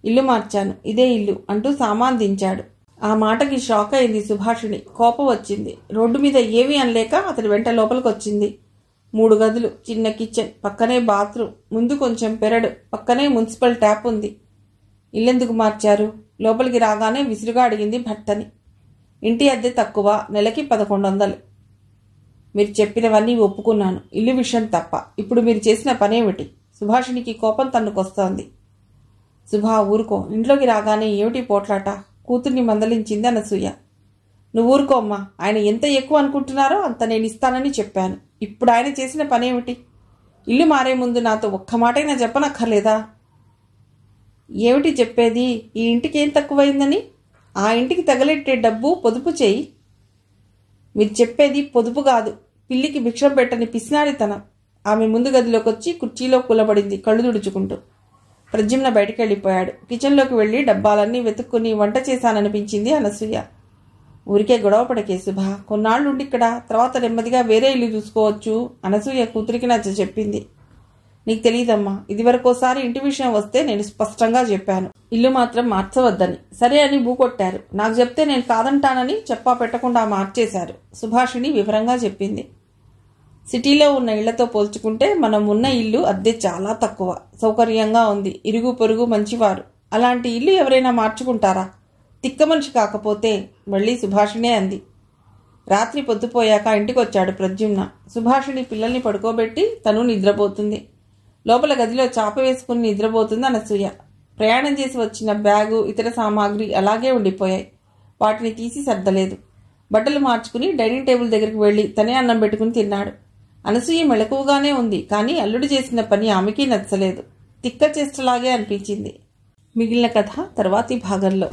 ఇల్లు మార్చాను, ఇదే ఇల్లు అంటూ సామాన్ దించాడు. ఆ మాటకి షాక్ అయింది సుభాషిణి. కోపం వచ్చింది. రోడ్డు మీద ఏమీ అనలేక అతడి వెంట లోపలికొచ్చింది. 3 గదులు, చిన్న కిచెన్, పక్కనే బాత్రూమ్, ముందు కొంచెం పెరడు, పక్కనే మున్సిపల్ ట్యాప్ ఉంది. ఇల్లెందుకు మార్చారు? లోపలికి రాగానే విసురుగా అడిగింది భర్తని. ఇంటి అద్దె తక్కువ, నెలకి 1100. మీరు చెప్పినవన్నీ ఒప్పుకున్నాను, ఇల్లు విషయం తప్ప. ఇప్పుడు మీరు చేసిన పనేమిటి? సుభాషిణికి కోపం తన్నుకొస్తోంది. సుభా ఊరుకో, ఇంట్లోకి రాగానే ఏమిటి పోట్లాట? కూతుర్ని మందలించింది అనసూయ. నువ్వు ఊరుకో అమ్మా, ఆయన ఎంత ఎక్కువ అనుకుంటున్నారో అంత నేను ఇస్తానని చెప్పాను. ఇప్పుడు ఆయన చేసిన పనేమిటి? ఇల్లు మారే ముందు నాతో ఒక్క మాటైనా చెప్పనక్కర్లేదా? ఏమిటి చెప్పేది? ఈ ఇంటికి ఏం తక్కువైందని? ఆ ఇంటికి తగలెట్టే డబ్బు పొదుపు చేయి. మీరు చెప్పేది పొదుపు కాదు, పిల్లికి భిక్షం పెట్టని పిసినారితనం. ఆమె ముందు గదిలోకి వచ్చి కుర్చీలో కూలబడింది కళ్ళు తుడుచుకుంటూ. ప్రద్యుమ్న బయటికి వెళ్ళిపోయాడు. కిచెన్లోకి వెళ్ళి డబ్బాలన్నీ వెతుక్కుని వంట చేశాననిపించింది అనసూయ. ఊరికే గొడవ పడకే శుభ, కొన్నాళ్ళుండి ఇక్కడ, తర్వాత నెమ్మదిగా వేరే ఇల్లు చూసుకోవచ్చు అనసూయ కూతురికి నచ్చ చెప్పింది. నీకు తెలియదమ్మా, ఇదివరకోసారి ఇంటి విషయం వస్తే నేను స్పష్టంగా చెప్పాను, ఇల్లు మాత్రం మార్చవద్దని. సరే అని బూకొట్టారు. నాకు చెప్తే నేను కాదంటానని చెప్పా పెట్టకుండా మార్చేశారు. సుభాషిణి వివరంగా చెప్పింది. సిటీలో ఉన్న ఇళ్లతో పోల్చుకుంటే మనం ఉన్న ఇల్లు అద్దె చాలా తక్కువ, సౌకర్యంగా ఉంది, ఇరుగు పొరుగు మంచివారు. అలాంటి ఇల్లు ఎవరైనా మార్చుకుంటారా? తిక్క మనిషి కాకపోతే. మళ్ళీ సుభాషిణే అంది. రాత్రి పొద్దుపోయాక ఇంటికొచ్చాడు ప్రద్యుమ్న. సుభాషిణి పిల్లల్ని పడుకోబెట్టి తను నిద్రపోతుంది. లోపల గదిలో చాప వేసుకుని నిద్రపోతుంది అనసూయ. ప్రయాణం చేసి వచ్చిన బ్యాగు, ఇతర సామాగ్రి అలాగే ఉండిపోయాయి. వాటిని తీసి సర్దలేదు. బట్టలు మార్చుకుని డైనింగ్ టేబుల్ దగ్గరికి వెళ్లి తనే అన్నం పెట్టుకుని తిన్నాడు. అనసూయ మెలకువగానే ఉంది, కానీ అల్లుడు చేసిన పని ఆమెకి నచ్చలేదు. తిక్క చేష్టలాగే అనిపించింది. మిగిలిన కథ తర్వాతి భాగంలో.